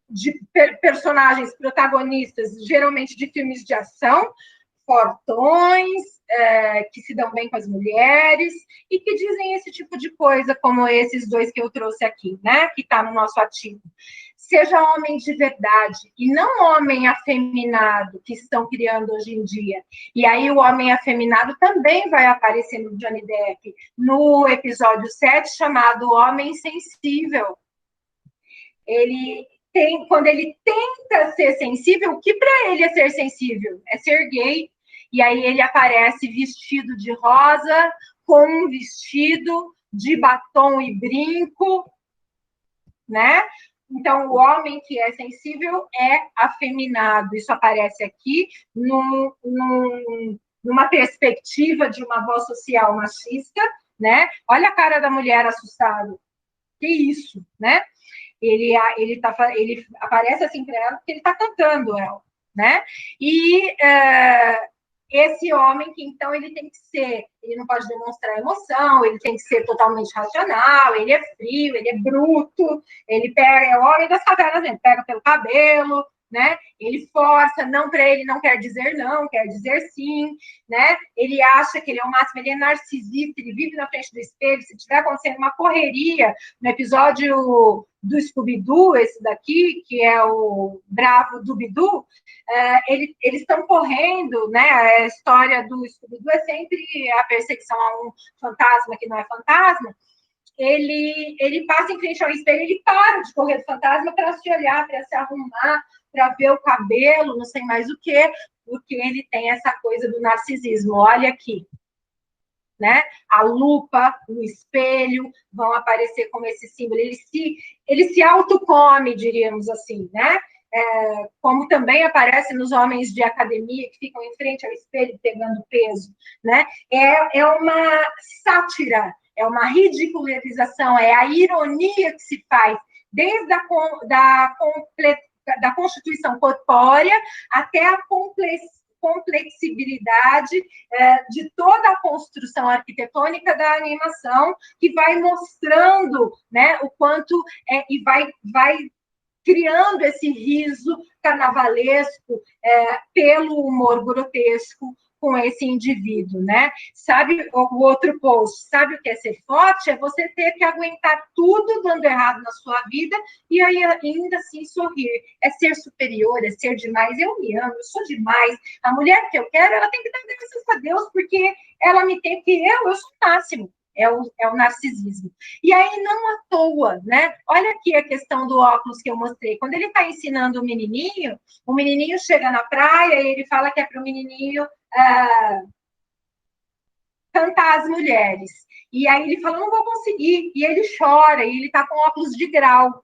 de personagens protagonistas, geralmente de filmes de ação, fortões, que se dão bem com as mulheres, e que dizem esse tipo de coisa, como esses dois que eu trouxe aqui, né? Que está no nosso artigo. Seja homem de verdade, e não homem afeminado, que estão criando hoje em dia. E aí o homem afeminado também vai aparecer no Johnny Depp, no episódio 7, chamado Homem Sensível. Quando ele tenta ser sensível, o que para ele é ser sensível? É ser gay. E aí ele aparece vestido de rosa, com um vestido de batom e brinco, né? Então, o homem que é sensível é afeminado. Isso aparece aqui numa perspectiva de uma voz social machista, né? Olha a cara da mulher assustada. Que isso, né? Ele aparece assim para ela porque ele está cantando ela, né? E esse homem que então ele ele não pode demonstrar emoção, ele tem que ser totalmente racional, ele é frio, ele é bruto, ele pega, é o homem das cavernas, ele pega pelo cabelo, né? Ele força, não para ele não quer dizer não, quer dizer sim, né? Ele acha que ele é o máximo, ele é narcisista, ele vive na frente do espelho. Se tiver acontecendo uma correria no episódio do Scooby-Doo, esse daqui, que é o Bravo do Bidu, eles estão correndo, né? A história do Scooby-Doo é sempre a perseguição a um fantasma que não é fantasma. Ele passa em frente ao espelho, ele para de correr do fantasma para se olhar, para se arrumar, para ver o cabelo, não sei mais o que, porque ele tem essa coisa do narcisismo. Olha aqui, né? A lupa, o espelho vão aparecer como esse símbolo. Ele se autocome, diríamos assim, né? Como também aparece nos homens de academia que ficam em frente ao espelho pegando peso, né? É uma sátira, é uma ridicularização, é a ironia que se faz desde da constituição corpórea até a complexibilidade de toda a construção arquitetônica da animação, que vai mostrando, né, o quanto e vai criando esse riso carnavalesco pelo humor grotesco com esse indivíduo, né? Sabe o outro post? Sabe o que é ser forte? É você ter que aguentar tudo dando errado na sua vida e aí ainda assim sorrir. É ser superior, é ser demais. Eu me amo, eu sou demais. A mulher que eu quero, ela tem que dar graças a Deus, porque ela me tem, porque eu sou o máximo. É o narcisismo. E aí, não à toa, né? Olha aqui a questão do óculos que eu mostrei. Quando ele está ensinando o menininho chega na praia e ele fala que é para o menininho cantar as mulheres. E aí ele fala, não vou conseguir. E ele chora, e ele está com óculos de grau.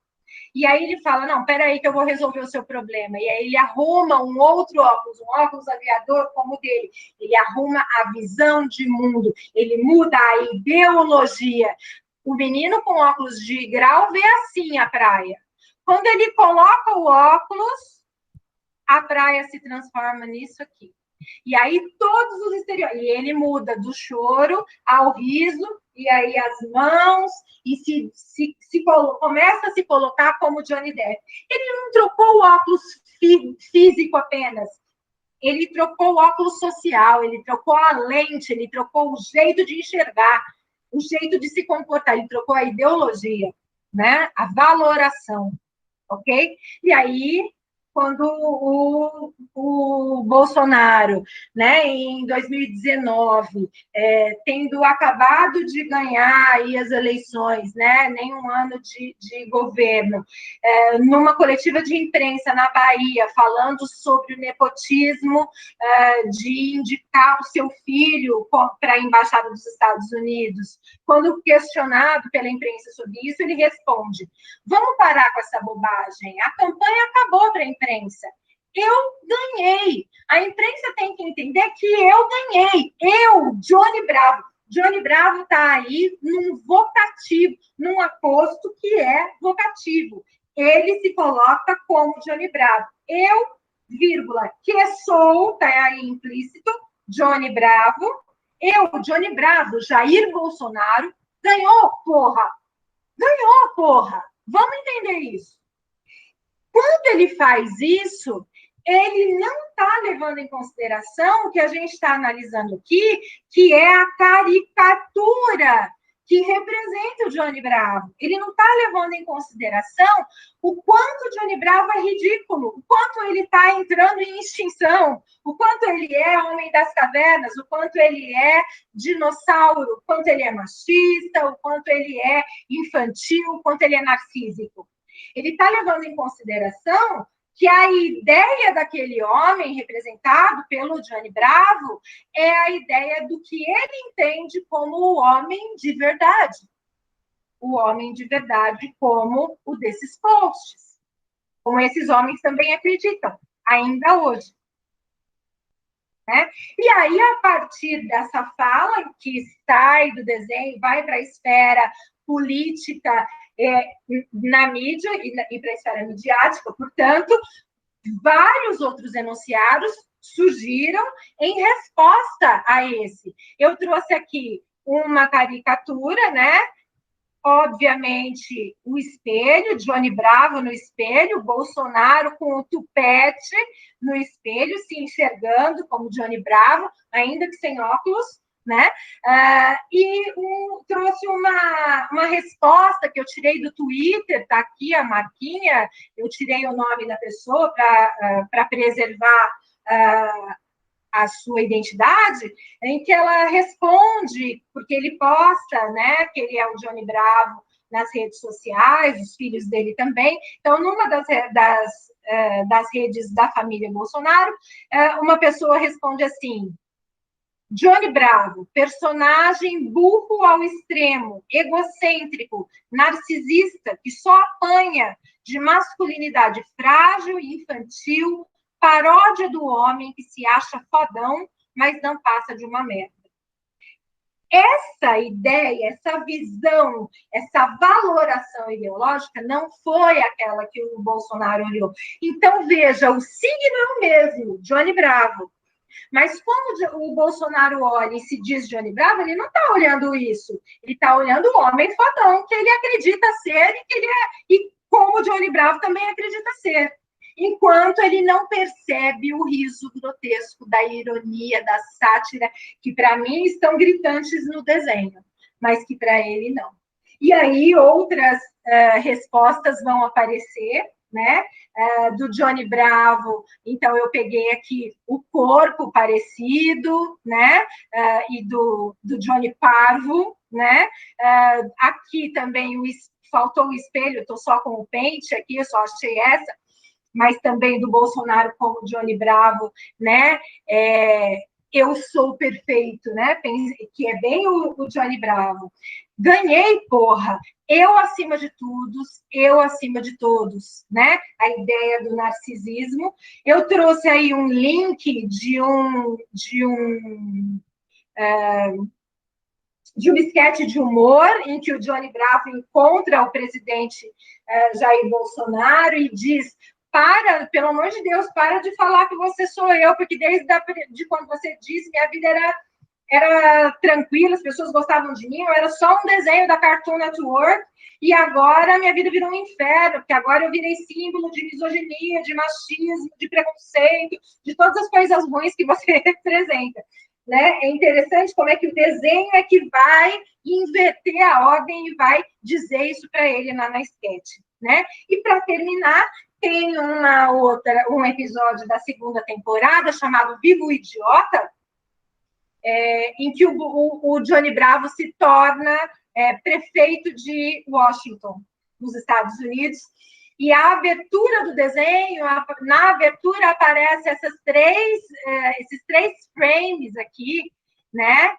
E aí ele fala, não, peraí que eu vou resolver o seu problema. E aí ele arruma um outro óculos, um óculos aviador como o dele. Ele arruma a visão de mundo, ele muda a ideologia. O menino com óculos de grau vê assim a praia. Quando ele coloca o óculos, a praia se transforma nisso aqui. E aí todos os exteriores, e ele muda do choro ao riso, e aí as mãos, e começa a se colocar como Johnny Depp. Ele não trocou o óculos físico apenas, ele trocou o óculos social, ele trocou a lente, ele trocou o jeito de enxergar, o jeito de se comportar, ele trocou a ideologia, né? A valoração, ok? E aí quando o Bolsonaro, né, em 2019, tendo acabado de ganhar aí as eleições, né, nem um ano de governo, numa coletiva de imprensa na Bahia, falando sobre o nepotismo de indicar o seu filho para a Embaixada dos Estados Unidos, quando questionado pela imprensa sobre isso, ele responde: vamos parar com essa bobagem, a campanha acabou para a imprensa. Eu ganhei. A imprensa tem que entender que eu ganhei. Eu, Johnny Bravo. Johnny Bravo está aí num vocativo, num aposto que é vocativo. Ele se coloca como Johnny Bravo. Eu, vírgula, que sou, está aí implícito, Johnny Bravo. Eu, Johnny Bravo, Jair Bolsonaro, ganhou, porra. Ganhou, porra. Vamos entender isso. Quando ele faz isso, ele não está levando em consideração o que a gente está analisando aqui, que é a caricatura que representa o Johnny Bravo. Ele não está levando em consideração o quanto o Johnny Bravo é ridículo, o quanto ele está entrando em extinção, o quanto ele é homem das cavernas, o quanto ele é dinossauro, o quanto ele é machista, o quanto ele é infantil, o quanto ele é narcísico. Ele está levando em consideração que a ideia daquele homem representado pelo Johnny Bravo é a ideia do que ele entende como o homem de verdade. O homem de verdade como o desses posts. Como esses homens também acreditam, ainda hoje. Né? E aí, a partir dessa fala, que sai do desenho, vai para a esfera política na mídia e para a esfera midiática, portanto, vários outros enunciados surgiram em resposta a esse. Eu trouxe aqui uma caricatura, né? Obviamente, o espelho, Johnny Bravo no espelho, Bolsonaro com o tupete no espelho, se enxergando como Johnny Bravo, ainda que sem óculos, né? Trouxe uma resposta que eu tirei do Twitter, tá aqui a marquinha, eu tirei o nome da pessoa para preservar a sua identidade, em que ela responde, porque ele posta, né, que ele é o Johnny Bravo nas redes sociais, os filhos dele também. Então, numa das redes da família Bolsonaro, uma pessoa responde assim: Johnny Bravo, personagem burro ao extremo, egocêntrico, narcisista, que só apanha de masculinidade frágil e infantil, paródia do homem que se acha fodão, mas não passa de uma merda. Essa ideia, essa visão, essa valoração ideológica não foi aquela que o Bolsonaro olhou. Então, veja, o signo é o mesmo, Johnny Bravo. Mas como o Bolsonaro olha e se diz Johnny Bravo, ele não está olhando isso. Ele está olhando o homem fodão que ele acredita ser e como o Johnny Bravo também acredita ser. Enquanto ele não percebe o riso grotesco da ironia, da sátira, que para mim estão gritantes no desenho, mas que para ele não. E aí outras respostas vão aparecer, né? Do Johnny Bravo, então eu peguei aqui o corpo parecido, né? E do Johnny Parvo, né? Aqui também faltou o espelho, estou só com o pente aqui, eu só achei essa, mas também do Bolsonaro como Johnny Bravo, né? Eu sou perfeito, né? Que é bem o Johnny Bravo. Ganhei, porra! Eu acima de todos, né? A ideia do narcisismo. Eu trouxe aí um link de um esquete de humor em que o Johnny Bravo encontra o presidente Jair Bolsonaro e diz: pelo amor de Deus, para de falar que você sou eu, porque desde de quando você disse, minha vida era tranquila, as pessoas gostavam de mim, eu era só um desenho da Cartoon Network, e agora minha vida virou um inferno, porque agora eu virei símbolo de misoginia, de machismo, de preconceito, de todas as coisas ruins que você representa. Né? É interessante como é que o desenho é que vai inverter a ordem e vai dizer isso para ele na sketch. Né? E para terminar, tem um episódio da segunda temporada chamado Viva o Idiota, em que o Johnny Bravo se torna prefeito de Washington, nos Estados Unidos, e a abertura do desenho, na abertura aparecem esses três frames aqui, né,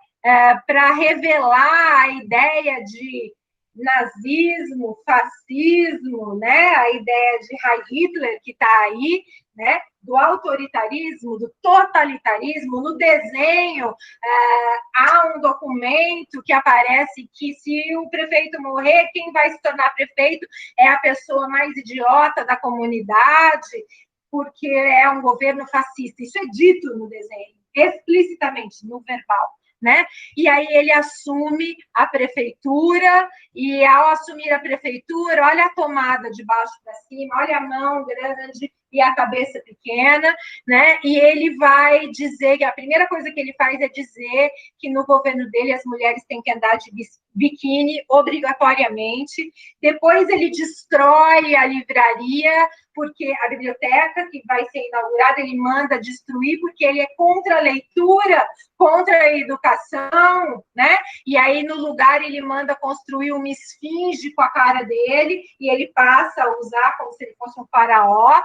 para revelar a ideia de nazismo, fascismo, né, a ideia de Heil Hitler que está aí, né, do autoritarismo, do totalitarismo. No desenho, há um documento que aparece que se o prefeito morrer, quem vai se tornar prefeito é a pessoa mais idiota da comunidade, porque é um governo fascista. Isso é dito no desenho, explicitamente, no verbal. Né? E aí ele assume a prefeitura, e ao assumir a prefeitura, olha a tomada de baixo para cima, olha a mão grande e a cabeça pequena, né? E ele vai dizer que a primeira coisa que ele faz é dizer que no governo dele as mulheres têm que andar de biquíni obrigatoriamente. Depois ele destrói a livraria, porque a biblioteca que vai ser inaugurada, ele manda destruir, porque ele é contra a leitura, contra a educação, né? E aí, no lugar, ele manda construir uma esfinge com a cara dele, e ele passa a usar como se ele fosse um faraó.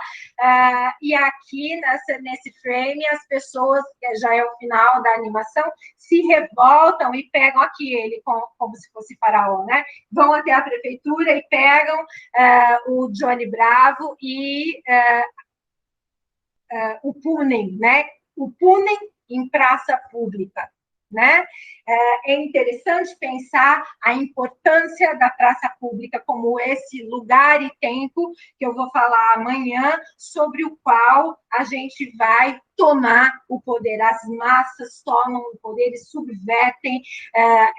E aqui, nesse frame, as pessoas, que já é o final da animação, se revoltam e pegam aqui ele como se fosse faraó, né? Vão até a prefeitura e pegam o Johnny Bravo e o punem, né? O punem em praça pública. né? É interessante pensar a importância da praça pública como esse lugar e tempo que eu vou falar amanhã, sobre o qual a gente vai tomar o poder. As massas tomam o poder e subvertem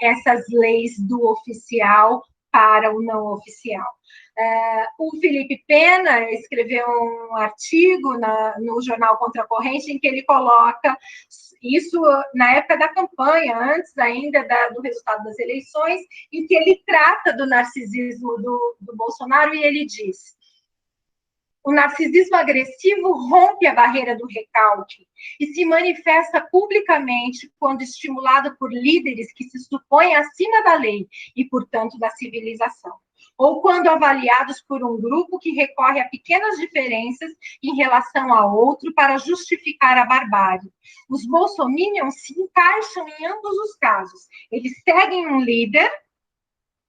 essas leis do oficial para o não oficial. O Felipe Pena escreveu um artigo no jornal Contracorrente em que ele coloca isso na época da campanha, antes ainda do resultado das eleições, em que ele trata do narcisismo do Bolsonaro e ele diz: o narcisismo agressivo rompe a barreira do recalque e se manifesta publicamente quando estimulado por líderes que se supõem acima da lei e, portanto, da civilização, ou quando avaliados por um grupo que recorre a pequenas diferenças em relação a outro para justificar a barbárie. Os bolsominions se encaixam em ambos os casos. Eles seguem um líder,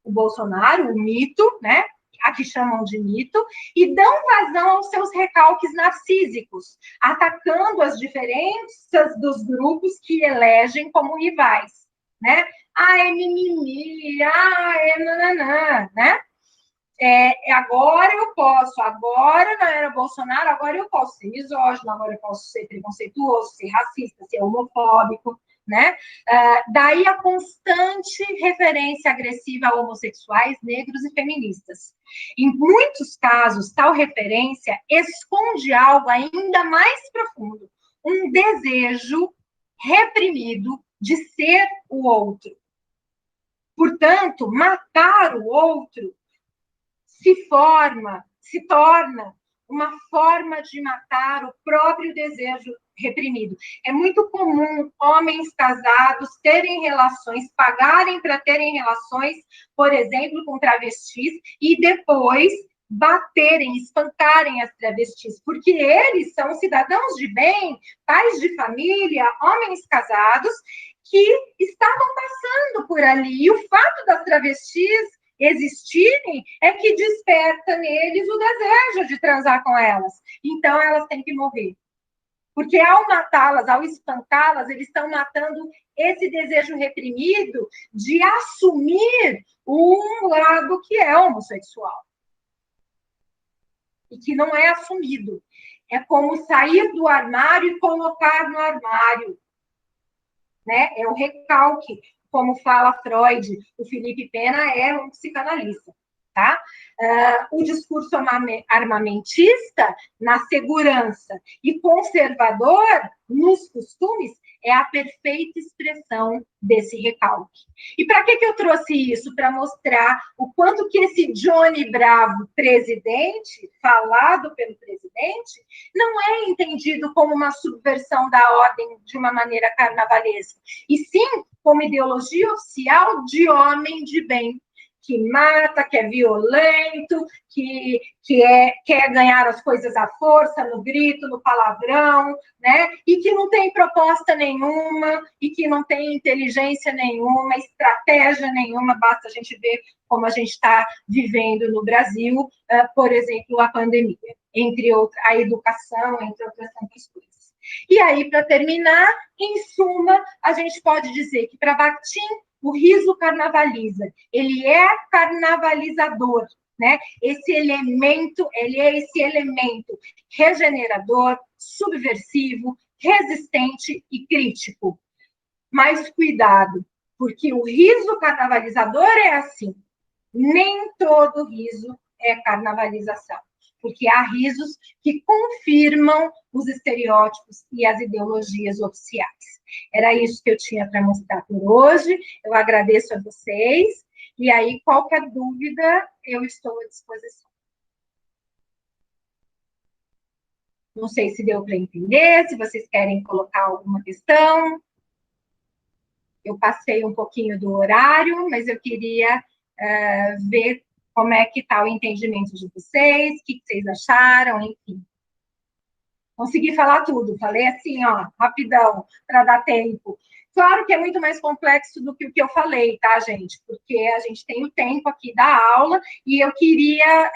o Bolsonaro, o mito, né? A que chamam de mito, e dão vazão aos seus recalques narcísicos, atacando as diferenças dos grupos que elegem como rivais, né? Ah, é mimimi, ah, é nananã, né? Agora eu posso, agora não era Bolsonaro, agora eu posso ser misógino, agora eu posso ser preconceituoso, ser racista, ser homofóbico, né? Daí a constante referência agressiva a homossexuais, negros e feministas. Em muitos casos, tal referência esconde algo ainda mais profundo, um desejo reprimido de ser o outro. Portanto, matar o outro se torna uma forma de matar o próprio desejo reprimido. É muito comum homens casados terem relações, pagarem para terem relações, por exemplo, com travestis, e depois baterem, espancarem as travestis, porque eles são cidadãos de bem, pais de família, homens casados, que estavam passando por ali. E o fato das travestis existirem é que desperta neles o desejo de transar com elas. Então, elas têm que morrer. Porque ao matá-las, ao espancá-las, eles estão matando esse desejo reprimido de assumir um lado que é homossexual. E que não é assumido. É como sair do armário e colocar no armário. Né? É o recalque, como fala Freud. O Felipe Pena é um psicanalista. Tá? O discurso armamentista na segurança e conservador nos costumes é a perfeita expressão desse recalque. E para que eu trouxe isso? Para mostrar o quanto que esse Johnny Bravo presidente, falado pelo presidente, não é entendido como uma subversão da ordem de uma maneira carnavalesca, e sim como ideologia oficial de homem de bem, que mata, que é violento, que quer ganhar as coisas à força, no grito, no palavrão, né? E que não tem proposta nenhuma, e que não tem inteligência nenhuma, estratégia nenhuma, basta a gente ver como a gente está vivendo no Brasil, por exemplo, a pandemia, entre outras, a educação, entre outras tantas coisas. E aí, para terminar, em suma, a gente pode dizer que para Bakhtin, o riso carnavaliza, ele é carnavalizador, né? Ele é esse elemento regenerador, subversivo, resistente e crítico. Mas cuidado, porque o riso carnavalizador é assim, nem todo riso é carnavalização, porque há risos que confirmam os estereótipos e as ideologias oficiais. Era isso que eu tinha para mostrar por hoje. Eu agradeço a vocês. E aí, qualquer dúvida, eu estou à disposição. Não sei se deu para entender, se vocês querem colocar alguma questão. Eu passei um pouquinho do horário, mas eu queria ver como é que está o entendimento de vocês, o que vocês acharam, enfim. Consegui falar tudo, falei assim, ó, rapidão, para dar tempo. Claro que é muito mais complexo do que o que eu falei, tá, gente? Porque a gente tem o tempo aqui da aula e eu queria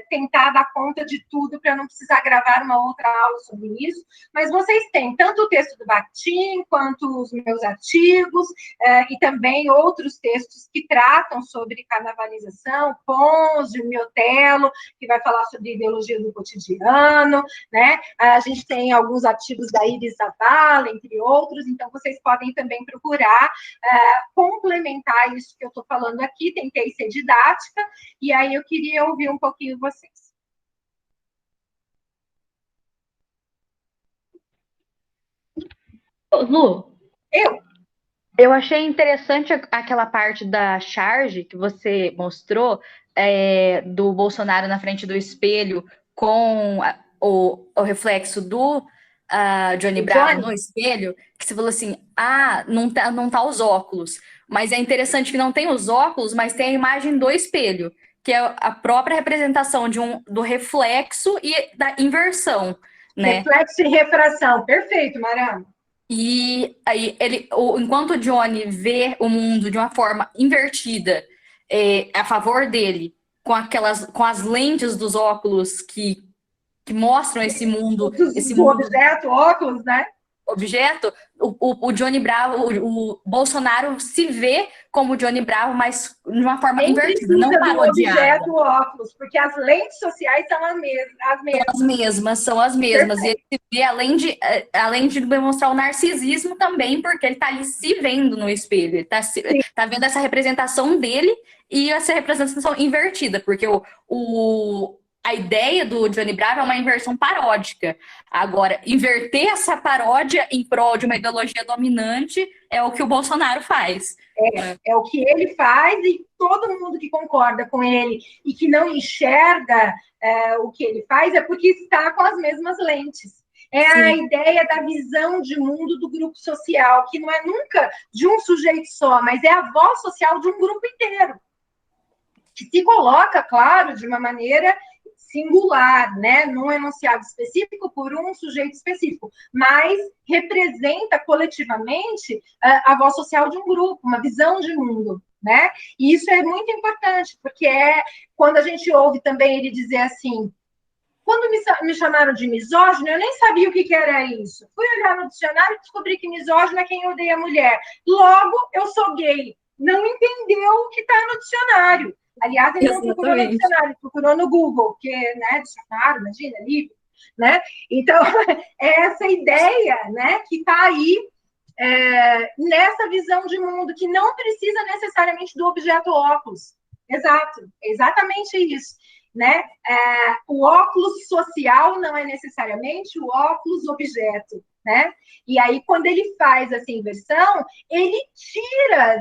tentar dar conta de tudo para não precisar gravar uma outra aula sobre isso. Mas vocês têm tanto o texto do Bakhtin, quanto os meus artigos, e também outros textos que tratam sobre carnavalização, Pons, de Miotello, que vai falar sobre ideologia do cotidiano, né? A gente tem alguns artigos da Iris Zavala, entre outros, então vocês podem também procurar complementar isso que eu estou falando aqui, tentei ser didática, e aí eu queria ouvir um pouquinho vocês. Lu, Eu? eu achei interessante aquela parte da charge que você mostrou, do Bolsonaro na frente do espelho com o reflexo do Johnny O Bravo Johnny? no espelho, que você falou assim, não tá os óculos. Mas é interessante que não tem os óculos, mas tem a imagem do espelho, que é a própria representação do reflexo e da inversão, né? Reflexo e refração. Perfeito, Mariana. E aí enquanto o Johnny vê o mundo de uma forma invertida, a favor dele, com as lentes dos óculos que mostram esse Do mundo objeto, óculos, né? objeto, o Johnny Bravo, o Bolsonaro se vê como o Johnny Bravo, mas de uma forma Nem invertida, não precisa do parodiada. objeto óculos, porque as lentes sociais são as mesmas. São as mesmas. E Perfeito. ele se vê, além de demonstrar o narcisismo também, porque ele está ali se vendo no espelho, ele tá vendo essa representação dele e essa representação invertida, porque a ideia do Johnny Bravo é uma inversão paródica. Agora, inverter essa paródia em prol de uma ideologia dominante é o que o Bolsonaro faz. É o que ele faz e todo mundo que concorda com ele e que não enxerga o que ele faz é porque está com as mesmas lentes. É a Sim. ideia da visão de mundo do grupo social, que não é nunca de um sujeito só, mas é a voz social de um grupo inteiro, que se coloca, claro, de uma maneira singular, né, num enunciado específico por um sujeito específico, mas representa coletivamente a voz social de um grupo, uma visão de mundo, né? E isso é muito importante, porque quando a gente ouve também ele dizer assim, quando me chamaram de misógino, eu nem sabia o que era isso. Fui olhar no dicionário e descobri que misógino é quem odeia a mulher. Logo, eu sou gay. Não entendeu o que está no dicionário. Aliás, ele não procurou no Exatamente. dicionário, ele procurou no Google, porque, né, dicionário, imagina, livro, né? Então, é essa ideia, né, que está aí nessa visão de mundo, que não precisa necessariamente do objeto óculos. Exato, exatamente isso. Né? O óculos social não é necessariamente o óculos objeto. Né? E aí, quando ele faz essa inversão, ele tira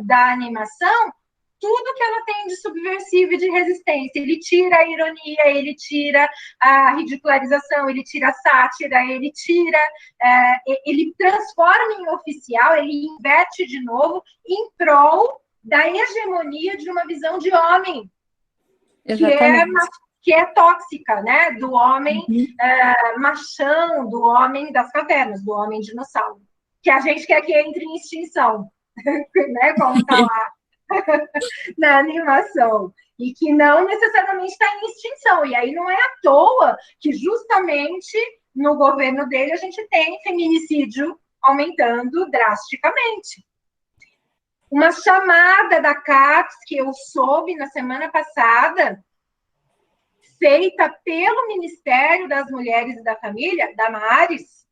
da animação tudo que ela tem de subversivo e de resistência. Ele tira a ironia, ele tira a ridicularização, ele tira a sátira, ele transforma em oficial, ele inverte de novo em prol da hegemonia de uma visão de homem, que é, Exatamente. que é tóxica, né? Do homem Uhum. machão, do homem das cavernas, do homem dinossauro, que a gente quer que entre em extinção, né? Como está lá na animação, e que não necessariamente está em extinção. E aí não é à toa que justamente no governo dele a gente tem feminicídio aumentando drasticamente. Uma chamada da CAPES que eu soube na semana passada, feita pelo Ministério das Mulheres e da Família, Damares,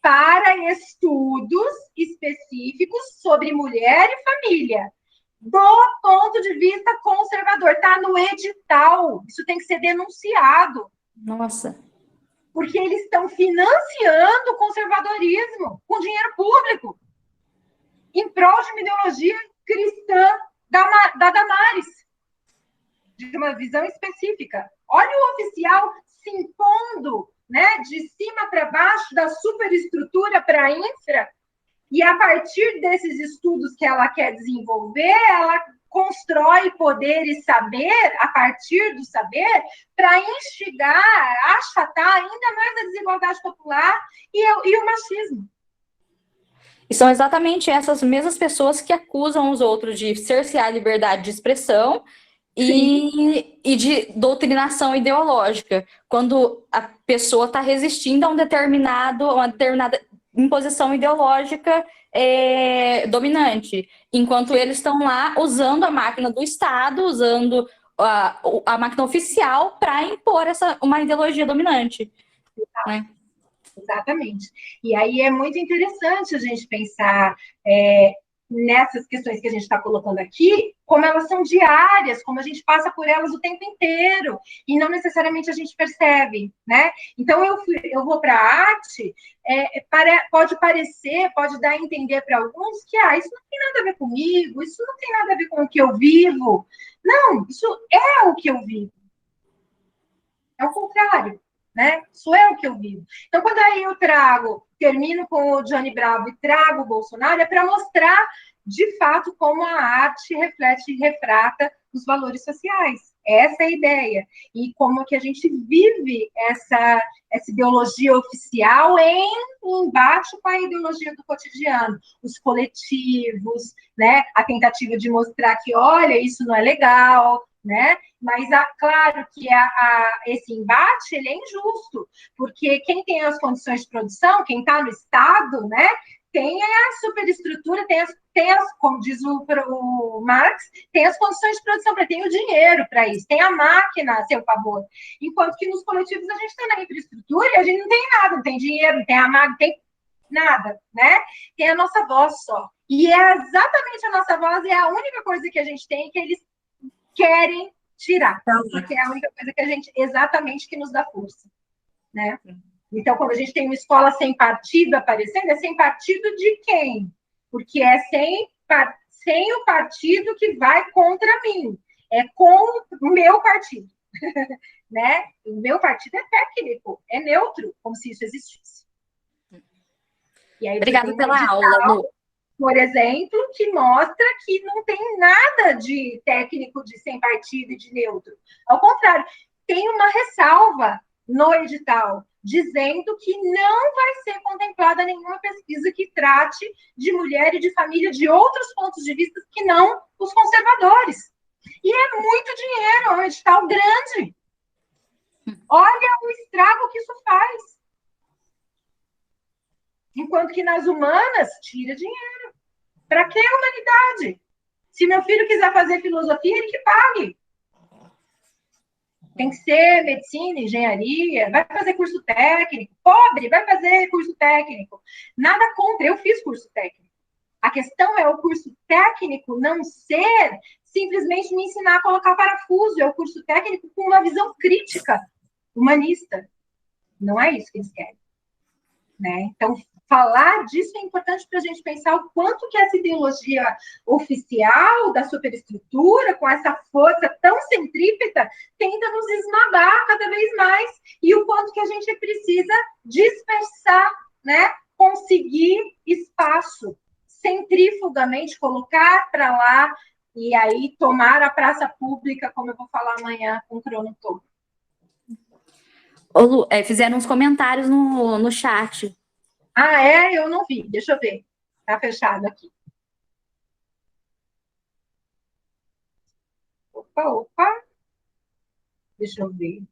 para estudos específicos sobre mulher e família, do ponto de vista conservador. Está no edital, isso tem que ser denunciado, Nossa. porque eles estão financiando o conservadorismo com dinheiro público, em prol de uma ideologia cristã da Damares, de uma visão específica. Olha o oficial se impondo, né, de cima para baixo, da superestrutura para a infra, e a partir desses estudos que ela quer desenvolver, ela constrói poder e saber, a partir do saber, para instigar, achatar ainda mais a desigualdade popular e o machismo. E são exatamente essas mesmas pessoas que acusam os outros de cercear a liberdade de expressão e de doutrinação ideológica, quando a pessoa está resistindo a uma determinada imposição ideológica dominante, enquanto eles estão lá usando a máquina do Estado, usando a máquina oficial para impor uma ideologia dominante. Né? Exatamente. E aí é muito interessante a gente pensar nessas questões que a gente está colocando aqui, como elas são diárias, como a gente passa por elas o tempo inteiro, e não necessariamente a gente percebe, né? Então, eu vou para a arte, pode parecer, pode dar a entender para alguns que isso não tem nada a ver comigo, isso não tem nada a ver com o que eu vivo. Não, isso é o que eu vivo. É o contrário. Né? Isso é o que eu vivo. Então, quando aí eu termino com o Johnny Bravo e trago o Bolsonaro, é para mostrar, de fato, como a arte reflete e retrata os valores sociais. Essa é a ideia. E como que a gente vive essa ideologia oficial em embate com a ideologia do cotidiano. Os coletivos, né? A tentativa de mostrar que, olha, isso não é legal, né? Mas, claro que esse embate ele é injusto, porque quem tem as condições de produção, quem está no Estado, né, tem a superestrutura, como diz o Marx, tem as condições de produção, tem o dinheiro para isso, tem a máquina a seu favor. Enquanto que nos coletivos a gente está na infraestrutura e a gente não tem nada, não tem dinheiro, não tem a máquina, não tem nada, né? Tem a nossa voz só. E é exatamente a nossa voz, é a única coisa que a gente tem que eles querem tirar, porque é a única coisa que a gente, exatamente, que nos dá força, né? Então, quando a gente tem uma escola sem partido aparecendo, é sem partido de quem? Porque é sem o partido que vai contra mim, é com o meu partido, né? O meu partido é técnico, é neutro, como se isso existisse. E aí Obrigada pela aula, Lu. Por exemplo, que mostra que não tem nada de técnico de sem partido e de neutro. Ao contrário, tem uma ressalva no edital, dizendo que não vai ser contemplada nenhuma pesquisa que trate de mulher e de família de outros pontos de vista que não os conservadores. E é muito dinheiro, é um edital grande. Olha o estrago que isso faz. Enquanto que nas humanas, tira dinheiro. Para que a humanidade? Se meu filho quiser fazer filosofia, ele que pague. Tem que ser medicina, engenharia, vai fazer curso técnico. Pobre, vai fazer curso técnico. Nada contra, eu fiz curso técnico. A questão é o curso técnico não ser simplesmente me ensinar a colocar parafuso. É o curso técnico com uma visão crítica, humanista. Não é isso que eles querem. Né? Então, falar disso é importante para a gente pensar o quanto que essa ideologia oficial da superestrutura, com essa força tão centrípeta, tenta nos esmagar cada vez mais, e o quanto que a gente precisa dispersar, né? Conseguir espaço, centrifugamente colocar para lá, e aí tomar a praça pública, como eu vou falar amanhã com o Crono todo. Ô, Lu, fizeram uns comentários no chat. Eu não vi. Deixa eu ver. Tá fechado aqui. Opa. Deixa eu ver.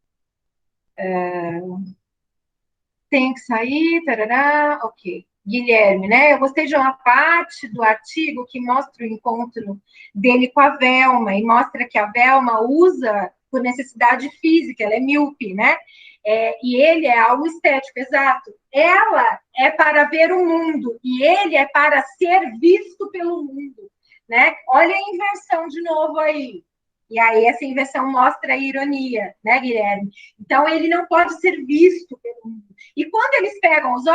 Tem que sair, tarará, ok. Guilherme, né? Eu gostei de uma parte do artigo que mostra o encontro dele com a Velma, e mostra que a Velma usa por necessidade física, ela é míope, né? E ele é algo estético, exato. Ela é para ver o mundo, e ele é para ser visto pelo mundo, né? Olha a inversão de novo aí. E aí essa inversão mostra a ironia, né, Guilherme? Então, ele não pode ser visto pelo mundo. E quando eles pegam os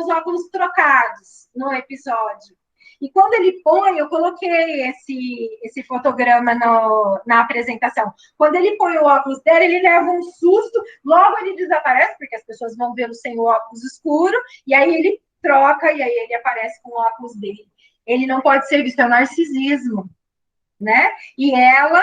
óculos trocados no episódio. E quando ele põe, eu coloquei esse fotograma na apresentação. Quando ele põe o óculos dele, ele leva um susto, logo ele desaparece, porque as pessoas vão vê-lo sem o óculos escuro, e aí ele troca, e aí ele aparece com o óculos dele. Ele não pode ser visto, é o narcisismo, né? E ela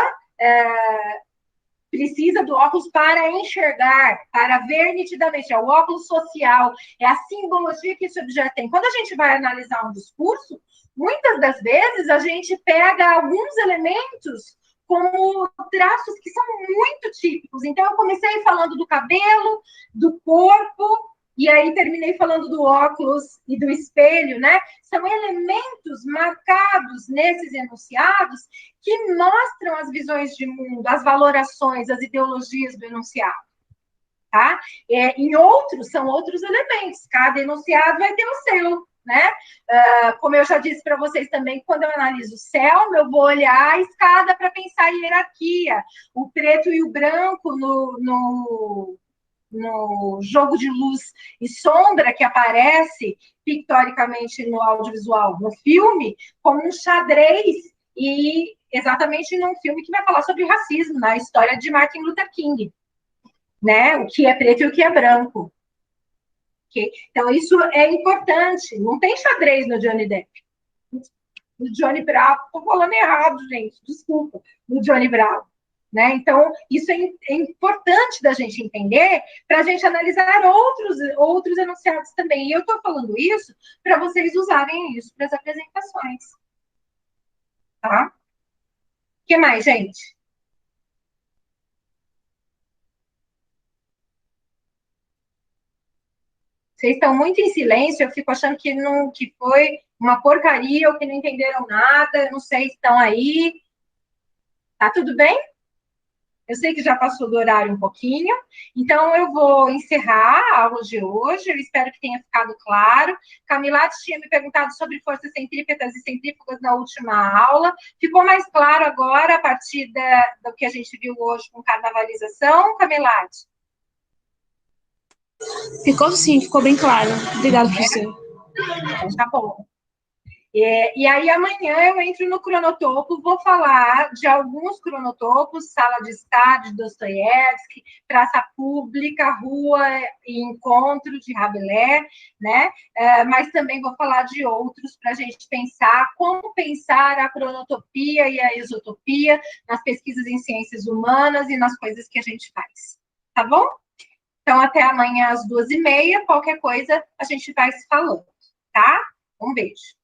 precisa do óculos para enxergar, para ver nitidamente. É o óculos social, é a simbologia que esse objeto tem. Quando a gente vai analisar um discurso, muitas das vezes a gente pega alguns elementos como traços que são muito típicos. Então, eu comecei falando do cabelo, do corpo, e aí terminei falando do óculos e do espelho, né? São elementos marcados nesses enunciados que mostram as visões de mundo, as valorações, as ideologias do enunciado. Tá? Em outros, são outros elementos. Cada enunciado vai ter o seu, né? Como eu já disse para vocês também, quando eu analiso o céu, eu vou olhar a escada para pensar em hierarquia. O preto e o branco no jogo de luz e sombra que aparece pictoricamente no audiovisual, no filme, como um xadrez, e exatamente num filme que vai falar sobre racismo, na história de Martin Luther King, né? O que é preto e o que é branco. Okay? Então, isso é importante. Não tem xadrez no Johnny Depp. No Johnny Bravo, estou falando errado, gente, desculpa, no Johnny Bravo. Né? Então, isso é importante da gente entender para a gente analisar outros enunciados também. E eu estou falando isso para vocês usarem isso para as apresentações. Tá? O que mais, gente? Vocês estão muito em silêncio, eu fico achando que foi uma porcaria ou que não entenderam nada, não sei se estão aí. Tá tudo bem? Eu sei que já passou do horário um pouquinho, então eu vou encerrar a aula de hoje, eu espero que tenha ficado claro. Camilate tinha me perguntado sobre forças centrípetas e centrífugas na última aula. Ficou mais claro agora, a partir do que a gente viu hoje com carnavalização, Camilate? Ficou sim, ficou bem claro. Obrigada, professor. Então, tá bom. E aí, amanhã eu entro no cronotopo, vou falar de alguns cronotopos, Sala de Estar, de Dostoiévski, Praça Pública, Rua e Encontro, de Rabelais, né? Mas também vou falar de outros para a gente pensar como pensar a cronotopia e a exotopia nas pesquisas em ciências humanas e nas coisas que a gente faz. Tá bom? Então, até amanhã às 2h30, qualquer coisa a gente vai se falando, tá? Um beijo.